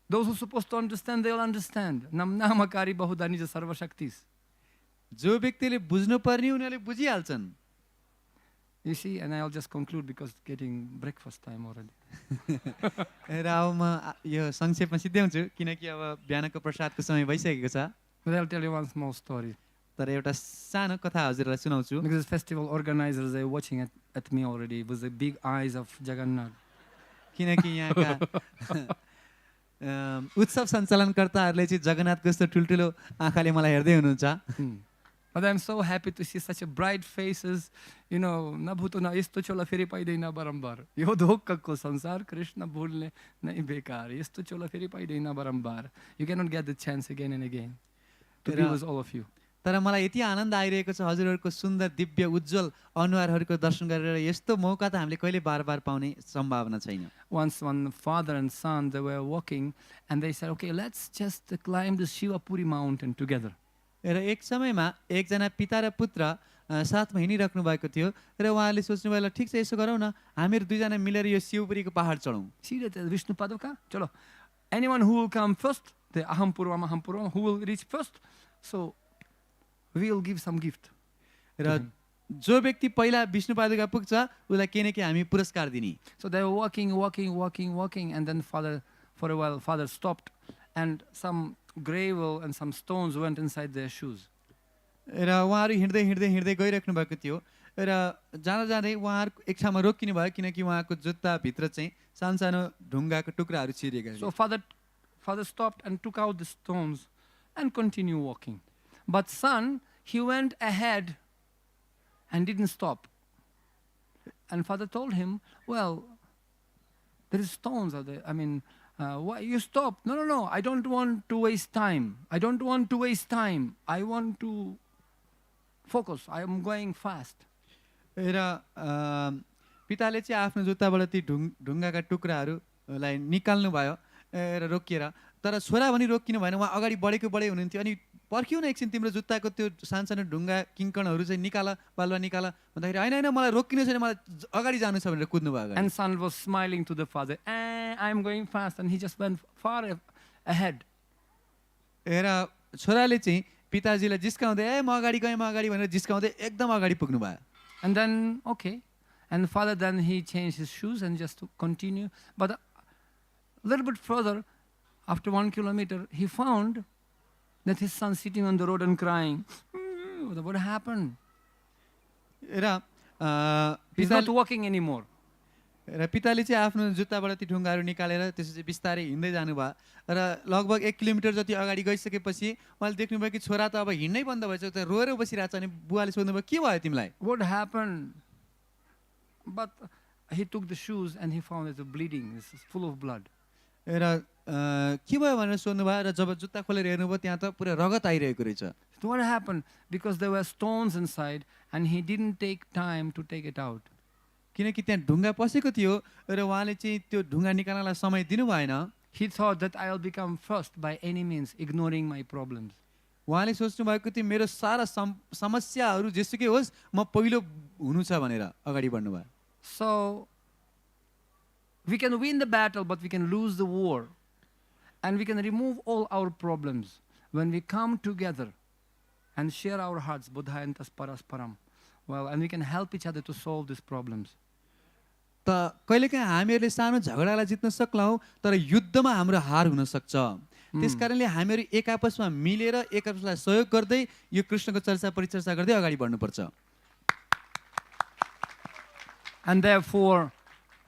Speaker 1: Those who are supposed to understand, they will understand. Namakari bahudani sarva shaktis.
Speaker 2: जो व्यक्तिले बुझ्नु पर्ने उनीहरूले बुझिहाल्छन्।
Speaker 1: You see, and I'll just conclude because it's getting breakfast time already.
Speaker 2: र अब म यो संक्षेपमा सिद्ध्याउँछु किनकि अब बिहानको प्रसादको समय भइसकेको छ।
Speaker 1: But I'll tell you one small story.
Speaker 2: तर एउटा सानो कथा हजुरलाई सुनाउँछु।
Speaker 1: Because festival organizers are watching at me already with the big eyes of Jagannath.
Speaker 2: किनकि यहाँका उत्सव सञ्चालनकर्ताहरूले चाहिँ जगन्नाथको जस्तो ठुल्ठुलो आँखाले मलाई हेर्दै हुनुहुन्छ।
Speaker 1: But I'm so happy to see such a bright faces. You know, na bhuto na yesto chola feri paidaina barambar. Yo dhokko sansar Krishna bholne nahi bekar. Yesto chola feri paidaina barambar. You cannot get the chance again and again to be with all of you.
Speaker 2: तर मलाई यति आनन्द आइरहेको छ हजुरहरूको सुन्दर दिव्य उज्जवल अनुहारहरूको दर्शन गरेर, यस्तो मौका त हामीले कहिले बार पाउने सम्भावना छैन।
Speaker 1: Once one father and son, they were walking and they said, okay, let's just climb the Shivapuri mountain together.
Speaker 2: र एक समयमा एकजना पिता र पुत्र साथमा हिँडिराख्नु भएको थियो र उहाँले सोच्नु भयो, ठिक छ यसो गरौँ न, हामीहरू दुईजना मिलेर यो शिवपुरीको पहाड चढौँ।
Speaker 1: See that Vishnu Padaka? Chalo. Anyone who will come first, the Aham Purvam, who will reach first, so we will give some gift.
Speaker 2: र जो व्यक्ति पहिला विष्णु पादुका पुग्छ उसलाई केही न केही हामी पुरस्कार दिने।
Speaker 1: So they were walking, and then for a while father stopped and some gravel and some stones went inside their shoes.
Speaker 2: र उहाँहरू हिँड्दै गइराख्नु भएको थियो र जाँदै उहाँहरू एक ठाउँमा रोकिनु भयो किनकि उहाँको जुत्ता भित्र चाहिँ सानो ढुङ्गाको टुक्राहरू छिरेका थिए।
Speaker 1: So father stopped and took out the stones and continued walking. But son, he went ahead and didn't stop. And father told him, well, there is stones out there. I mean, why you stopped? No, I don't want to waste time. I want to focus. I am going fast.
Speaker 2: र पिताले चाहिँ आफ्नो जुत्ताबाट ती ढुङ्गाका टुक्राहरूलाई निकाल्नु भयो र रोकिएर, तर छोरा पनि रोकिनु भएन, उहाँ अगाडि बढेकै हुनुहुन्थ्यो। अनि पर्खिउ न एकछिन, तिम्रो जुत्ताको त्यो सानो ढुङ्गा किङ्कणहरू चाहिँ निकाल भन्दाखेरि होइन मलाई रोकिनु छैन, मलाई अगाडि जानु छ भनेर कुद्नु भयो।
Speaker 1: And son was smiling to the father, I am going fast, and he just went far ahead.
Speaker 2: र छोराले चाहिँ पिताजीलाई जिस्काउँदै म अगाडि भनेर जिस्काउँदै एकदम अगाडि पुग्नु भयो।
Speaker 1: And then okay, and father then he changed his shoes and just to continue. But a little bit further, after 1 kilometer, he found that his son sitting on the road and crying. What happened?
Speaker 2: र
Speaker 1: He's not walking anymore.
Speaker 2: र पिताले चाहिँ आफ्नो जुत्ताबाट ती ढुङ्गाहरू निकालेर त्यसपछि बिस्तारै हिँड्दै जानुभयो र लगभग 1 किलोमिटर जति अगाडि गइसकेपछि उहाँले देख्नुभयो कि छोरा त अब हिँड्नै बन्द भएछ, त रोएर बसिरहेछ। अनि बुवाले सोध्नुभयो के भयो तिमीलाई?
Speaker 1: What happened? But he took the shoes and he found it bleeding. It's full of blood.
Speaker 2: र के भयो भनेर सोध्नुभयो र जब जुत्ता खोलेर हेर्नुभयो त्यहाँ त पुरा रगत आइरहेको रहेछ।
Speaker 1: So what happened? Because there were stones inside and he didn't take time to take it out.
Speaker 2: किनकि त्यहाँ ढुङ्गा पसेको थियो र उहाँले चाहिँ त्यो ढुङ्गा निकाल्नलाई समय दिनु भएन।
Speaker 1: He thought that I'll become first by any means, ignoring my problems.
Speaker 2: उहाँले सोच्नु भएको थियो मेरो सारा समस्याहरू जेसुकै होस् म पहिलो हुनु छ भनेर अगाडि बढ्नु भयो।
Speaker 1: So we can win the battle, but we can lose the war. And we can remove all our problems when we come together and share our hearts, buddhayantas parasparam. Well, and we can help each other to solve these problems.
Speaker 2: त कहिलेकाहीँ हामीहरूले सानो झगडालाई जित्न सक्लौँ तर युद्धमा हाम्रो हार हुन सक्छ। त्यसकारणले हामीहरू एक आपसमा मिलेर एक आपसलाई सहयोग गर्दै यो कृष्णको चर्चा परिचर्चा गर्दै अगाडि बढ्नुपर्छ।
Speaker 1: And therefore,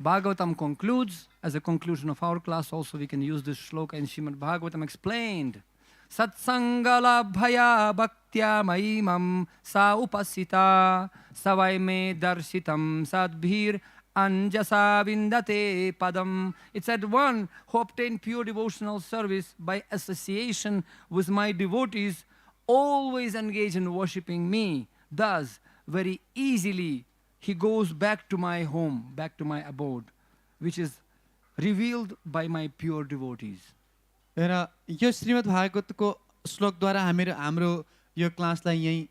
Speaker 1: Bhagavatam concludes, as a conclusion of our class also we can use this shloka in Śrīmad Bhagavatam explained. Satsangala-bhaya bhaktya maimam sa upasita savai me darshitam sadbhir anjasa vindate padam. It said, one who obtained pure devotional service by association with my devotees always engage in worshipping me. Thus, very easily he goes back to my home, back to my abode, which is revealed by my pure devotees.
Speaker 2: र यो श्रीमद् भागवतको श्लोकद्वारा हाम्रो यो क्लासलाई यही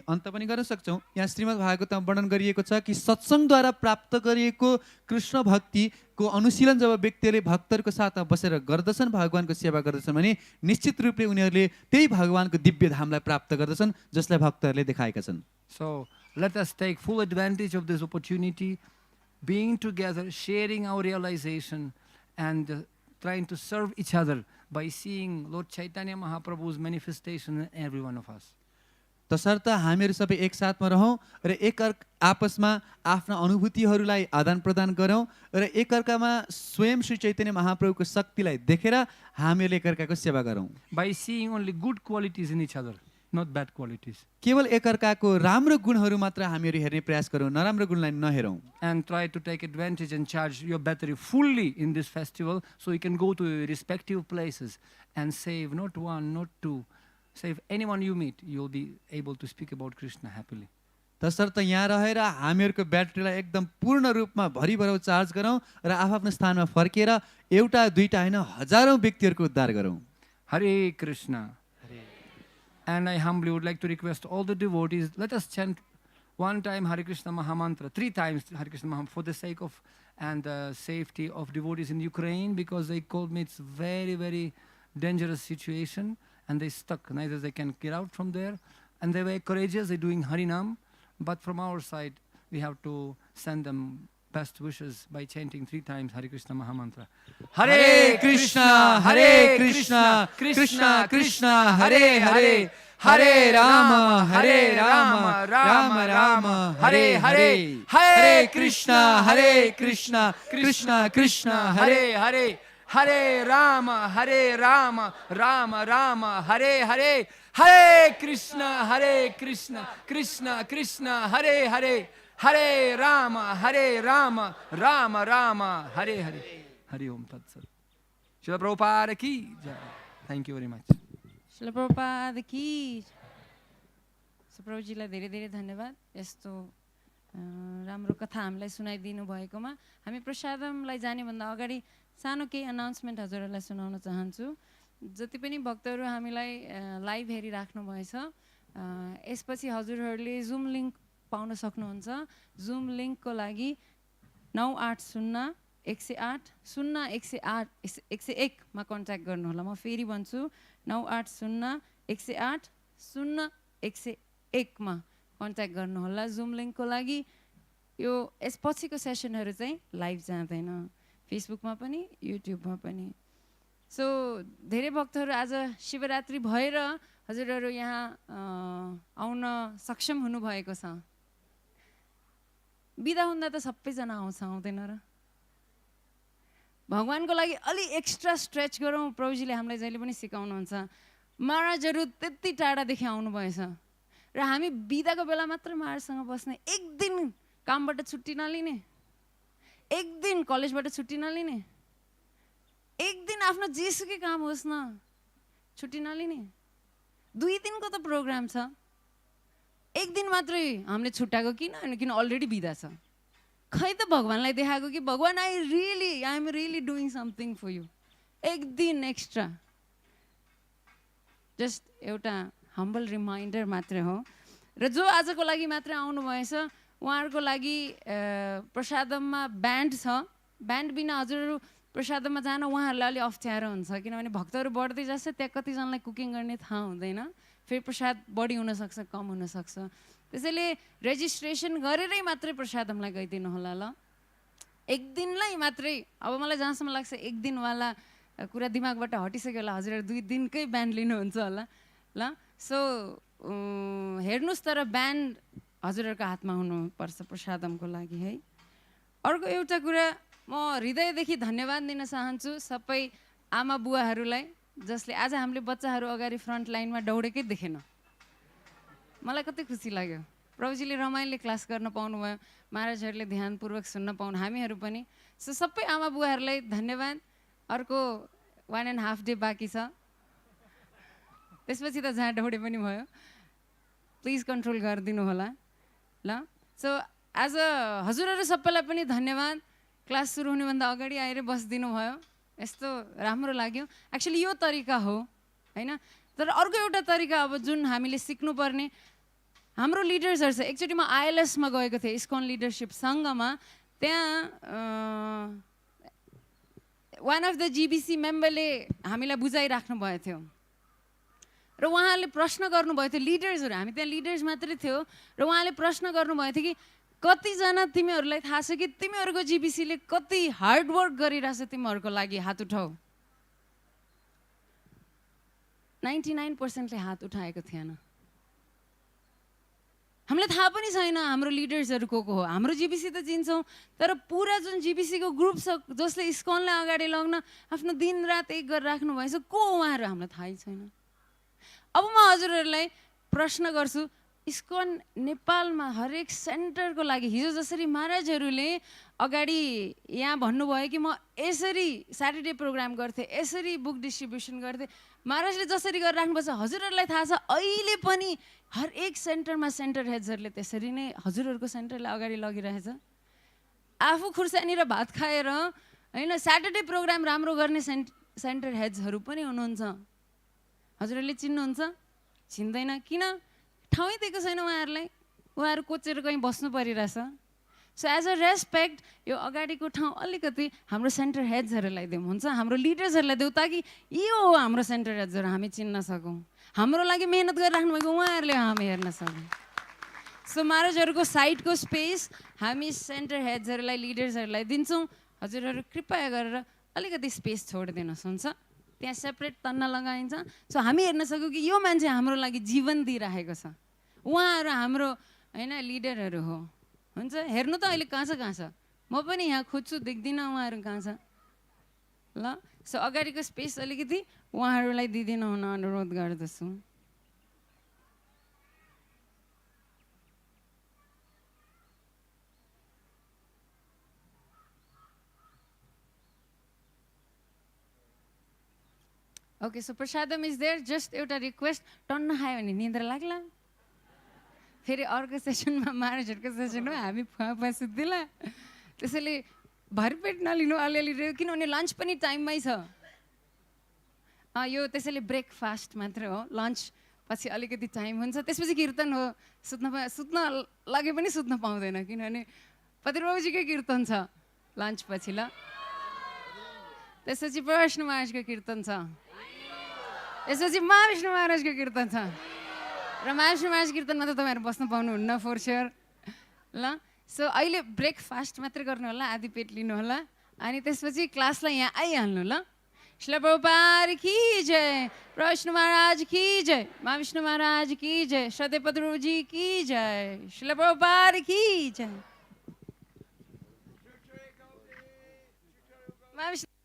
Speaker 2: अन्त पनि गर्न सक्छौँ। यहाँ श्रीमद् भागवतमा वर्णन गरिएको छ कि सत्सङ्गद्वारा प्राप्त गरिएको कृष्ण भक्तिको अनुशीलन जब व्यक्तिले भक्तहरूको साथमा बसेर गर्दछन्, भगवानको सेवा गर्दछन् भने निश्चित रूपले उनीहरूले त्यही भगवानको दिव्य धामलाई प्राप्त गर्दछन् जसलाई भक्तहरूले देखाएका छन्।
Speaker 1: So let us take full advantage of this opportunity, being together, sharing our realization and trying to serve each other by seeing Lord Chaitanya Mahaprabhu's manifestation in every one of us.
Speaker 2: तसर्थ हामीहरू सबै एक साथमा रहौँ र एक आपसमा आफ्ना अनुभूतिहरूलाई आदान प्रदान गरौँ र एकअर्कामा स्वयं श्री चैतन्य महाप्रभुको शक्तिलाई देखेर हामीहरूले एकअर्काको सेवा गरौँ।
Speaker 1: By seeing only good qualities in each other, not bad qualities.
Speaker 2: केवल एकअर्काको राम्रो गुणहरू मात्र हामीहरू हेर्ने प्रयास गरौँ, नराम्रो गुणलाई नहेरौँ।
Speaker 1: And try to take advantage and charge your battery fully in this festival so you can go to your respective places and save not one, not two, save anyone you meet. You'll be able to speak about Krishna happily.
Speaker 2: तसर्थ यहाँ रहेर हामीहरूको ब्याट्रीलाई एकदम पूर्ण रूपमा भरिभराउ charge गरौँ र आफ्नो स्थानमा फर्केर एउटा दुईटा हैन हजारौं व्यक्तिहरूको उद्धार गरौँ।
Speaker 1: Hare Krishna. And I humbly would like to request all the devotees, let us chant one time Hare Krishna Mahamantra, 3 times Hare Krishna Mahamantra for the sake of and the safety of devotees in Ukraine, because they told me it's very, very dangerous situation and they stuck. Neither they can get out from there. And they were courageous, they're doing Harinam. But from our side, we have to send them best wishes by chanting 3 times Hare Krishna Mahamantra.
Speaker 2: Hare Krishna, Hare Krishna, Krishna Krishna, Hare Hare, Hare Rama, Hare Rama, Rama Rama, Hare Hare, Hare Krishna, Hare Krishna, Krishna Krishna, Hare Hare,
Speaker 1: Hare Rama, Hare Rama, Rama Rama, Hare Hare, Hare Krishna, Krishna Krishna, Hare Hare, Hare Rama, Rama Rama, Hare Hare. Hari Om Tat Sat. Srila Prabhupada ki jai. Thank you very much.
Speaker 3: Srila Prabhupada ki. So Prabhuजीलाई धेरै धेरै धन्यवाद यस्तो राम्रो कथा हामीलाई सुनाइदिनु भएकोमा। हामी प्रसादमलाई जाने भन्दा अगाडि सानो केही अनाउन्समेन्ट हजुरहरूलाई सुनाउन चाहन्छु। जति पनि भक्तहरू हामीलाई लाइभ हेरिराख्नु भएछ, यसपछि हजुरहरूले जुम लिङ्क पाउन सक्नुहुन्छ। जुम लिङ्कको लागि 980-108-0101 मा कन्ट्याक्ट गर्नुहोला। म फेरि भन्छु 980-108-0101 मा कन्ट्याक्ट गर्नुहोला जुम लिङ्कको लागि। यो यसपछिको सेसनहरू चाहिँ लाइभ जाँदैन, फेसबुकमा पनि युट्युबमा पनि। सो धेरै भक्तहरू आज शिवरात्रि भएर हजुरहरू यहाँ आउन सक्षम हुनुभएको छ। बिदा हुँदा त सबैजना आउँछ, आउँदैन र? भगवानको लागि अलि एक्स्ट्रा स्ट्रेच गरौँ, प्रभुजीले हामीलाई जहिले पनि सिकाउनुहुन्छ। महाराजहरू त्यति टाढादेखि आउनुभएछ र हामी बिदाको बेला मात्र महाराजसँग बस्ने, एक दिन कामबाट छुट्टी नलिने, एक दिन कलेजबाट छुट्टी नलिने, एक दिन आफ्नो जेसुकै काम होस् न छुट्टी नलिने। 2 दिनको त प्रोग्राम छ, एक दिन मात्रै हामीले छुट्टाएको किन अलरेडी बिदा छ। खै त भगवानलाई देखाएको कि भगवान I am really doing something for you. एक दिन एक्स्ट्रा, जस्ट एउटा हम्बल रिमाइन्डर मात्रै हो। र जो आजको लागि मात्रै आउनुभएछ उहाँहरूको लागि प्रसादममा ब्यान्ड छ। ब्यान्ड बिना हजुरहरू प्रसादममा जान उहाँहरूलाई अलि अप्ठ्यारो हुन्छ, किनभने भक्तहरू बढ्दै जान्छ, त्यहाँ कतिजनालाई कुकिङ गर्ने थाहा हुँदैन, फेरि प्रसाद बढी हुनसक्छ, कम हुनसक्छ। त्यसैले रेजिस्ट्रेसन गरेरै मात्रै प्रसादमलाई गइदिनु होला ल। एक दिनलाई मात्रै, अब मलाई जहाँसम्म लाग्छ एक दिनवाला कुरा दिमागबाट हटिसक्यो होला, हजुरहरू 2 दिनकै ब्यान्ड लिनुहुन्छ होला ल। सो हेर्नुहोस्, तर ब्यान्ड हजुरहरूको हातमा हुनुपर्छ प्रसादमको लागि है। अर्को एउटा कुरा, म हृदयदेखि धन्यवाद दिन चाहन्छु सबै आमा बुवाहरूलाई, जसले आज हामीले बच्चाहरू अगाडि फ्रन्ट लाइनमा दौडेकै देखेन। मलाई कति खुसी लाग्यो, प्रभुजीले रमाइलो क्लास गर्न पाउनुभयो, महाराजहरूले ध्यानपूर्वक सुन्न पाउनु, हामीहरू पनि। सो सबै आमा बुवाहरूलाई धन्यवाद। अर्को 1.5 डे बाँकी छ, त्यसपछि त जहाँ दौडे पनि भयो, प्लिज कन्ट्रोल गरिदिनु होला ल। सो आज हजुरहरू सबैलाई पनि धन्यवाद। क्लास सुरु हुनुभन्दा अगाडि आएर बसिदिनु भयो, यस्तो राम्रो लाग्यो। एक्चुअली यो तरिका हो होइन। तर अर्को एउटा तरिका अब जुन हामीले सिक्नुपर्ने, हाम्रो लिडर्सहरू छ। एकचोटि म ILSमा गएको थिएँ, इस्कन लिडरसिप सङ्घमा। त्यहाँ वान अफ द GBC मेम्बरले हामीलाई बुझाइराख्नु भएको थियो र उहाँले प्रश्न गर्नुभएको थियो, लिडर्सहरू, हामी त्यहाँ लिडर्स मात्रै थियो, र उहाँले प्रश्न गर्नुभएको थियो कि कतिजना तिमीहरूलाई थाहा छ कि तिमीहरूको GBCले कति हार्डवर्क गरिरहेछ तिमीहरूको लागि, हात उठाऊ। 99%ले हात उठाएको थिएन। हामीलाई थाहा पनि छैन हाम्रो लिडर्सहरू को हो। हाम्रो GBC त चिन्छौँ, तर पुरा जुन GBCको ग्रुप छ जसले इस्कनलाई अगाडि लग्न आफ्नो दिन रात एक गरेर राख्नु भएछ, को उहाँहरू हामीलाई थाहै छैन। अब म हजुरहरूलाई प्रश्न गर्छु, इस्कन नेपालमा हरेक सेन्टरको लागि हिजो जसरी महाराजहरूले अगाडि यहाँ भन्नुभयो कि म यसरी स्याटरडे प्रोग्राम गर्थेँ, यसरी बुक डिस्ट्रिब्युसन गर्थेँ, महाराजले जसरी गरेर राख्नुपर्छ, हजुरहरूलाई थाहा छ अहिले पनि हरेक सेन्टरमा सेन्टर हेड्सहरूले त्यसरी नै हजुरहरूको सेन्टरलाई अगाडि लगिरहेछ। आफू खुर्सानी र भात खाएर होइन, स्याटरडे प्रोग्राम राम्रो गर्ने सेन्टर हेड्सहरू पनि हुनुहुन्छ। हजुरहरूले चिन्नुहुन्छ? चिन्दैन। किन? ठाउँै दिएको छैन उहाँहरूलाई, उहाँहरू कोचेर कहीँ बस्नु परिरहेछ। सो एज अ रेस्पेक्ट यो अगाडिको ठाउँ अलिकति हाम्रो सेन्टर हेड्सहरूलाई दिउँ, हुन्छ, हाम्रो लिडर्सहरूलाई दिउँ, ताकि यो हो हाम्रो सेन्टर हेड्सहरू, हामी चिन्न सकौँ। हाम्रो लागि मेहनत गरिराख्नु भएको उहाँहरूले हामी हेर्न सकौँ। सो महाराजहरूको साइडको स्पेस हामी सेन्टर हेड्सहरूलाई, लिडर्सहरूलाई दिन्छौँ। हजुरहरू कृपया गरेर अलिकति स्पेस छोडिदिनुहोस्, हुन्छ? त्यहाँ सेपरेट तन्ना लगाइन्छ, सो हामी हेर्न सकौँ कि यो मान्छे हाम्रो लागि जीवन दिइरहेको छ, उहाँहरू हाम्रो होइन लिडरहरू हो, हुन्छ? हेर्नु त अहिले कहाँ छ, म पनि यहाँ खोज्छु, देख्दिनँ उहाँहरू कहाँ छ ल। सो अगाडिको स्पेस अलिकति उहाँहरूलाई दिइदिनु हुन अनुरोध गर्दछु। Okay, so prasadam is there. Just एउटा रिक्वेस्ट, टन्न खायो भने निन्द्रा लाग्ला, फेरि अर्को सेसनमा महाराजहरूको सेसन हो, हामी फुवा सुत्दिला। त्यसैले भरपेट नलिनु, अलिअलि, किनभने लन्च पनि टाइममै छ यो। त्यसैले ब्रेकफास्ट मात्र हो, लन्च पछि अलिकति टाइम हुन्छ, त्यसपछि कीर्तन हो। सुत्न लगे पनि सुत्न पाउँदैन, किनभने पतिप्रभुजीकै कीर्तन छ लन्च पछि ल। त्यसपछि प्रविष्णु महाराजको कीर्तन छ, त्यसपछि महाविष्णु महाराजको कीर्तन छ, र महाविष्णु महाराज कीर्तनमा त तपाईँहरू बस्न पाउनुहुन्न फोर स्योर ल। सो अहिले ब्रेकफास्ट मात्रै गर्नु होला, आधी पेट लिनु होला, अनि त्यसपछि क्लासलाई यहाँ आइहाल्नु ल। Śrīla Prabhupada ki jai, Prabhu Maharaj ki jai, Ma Vishnu Maharaj ki jai, Shraddha Padru ji ki jai, Śrīla Prabhupada ki jai. Ma Vishnu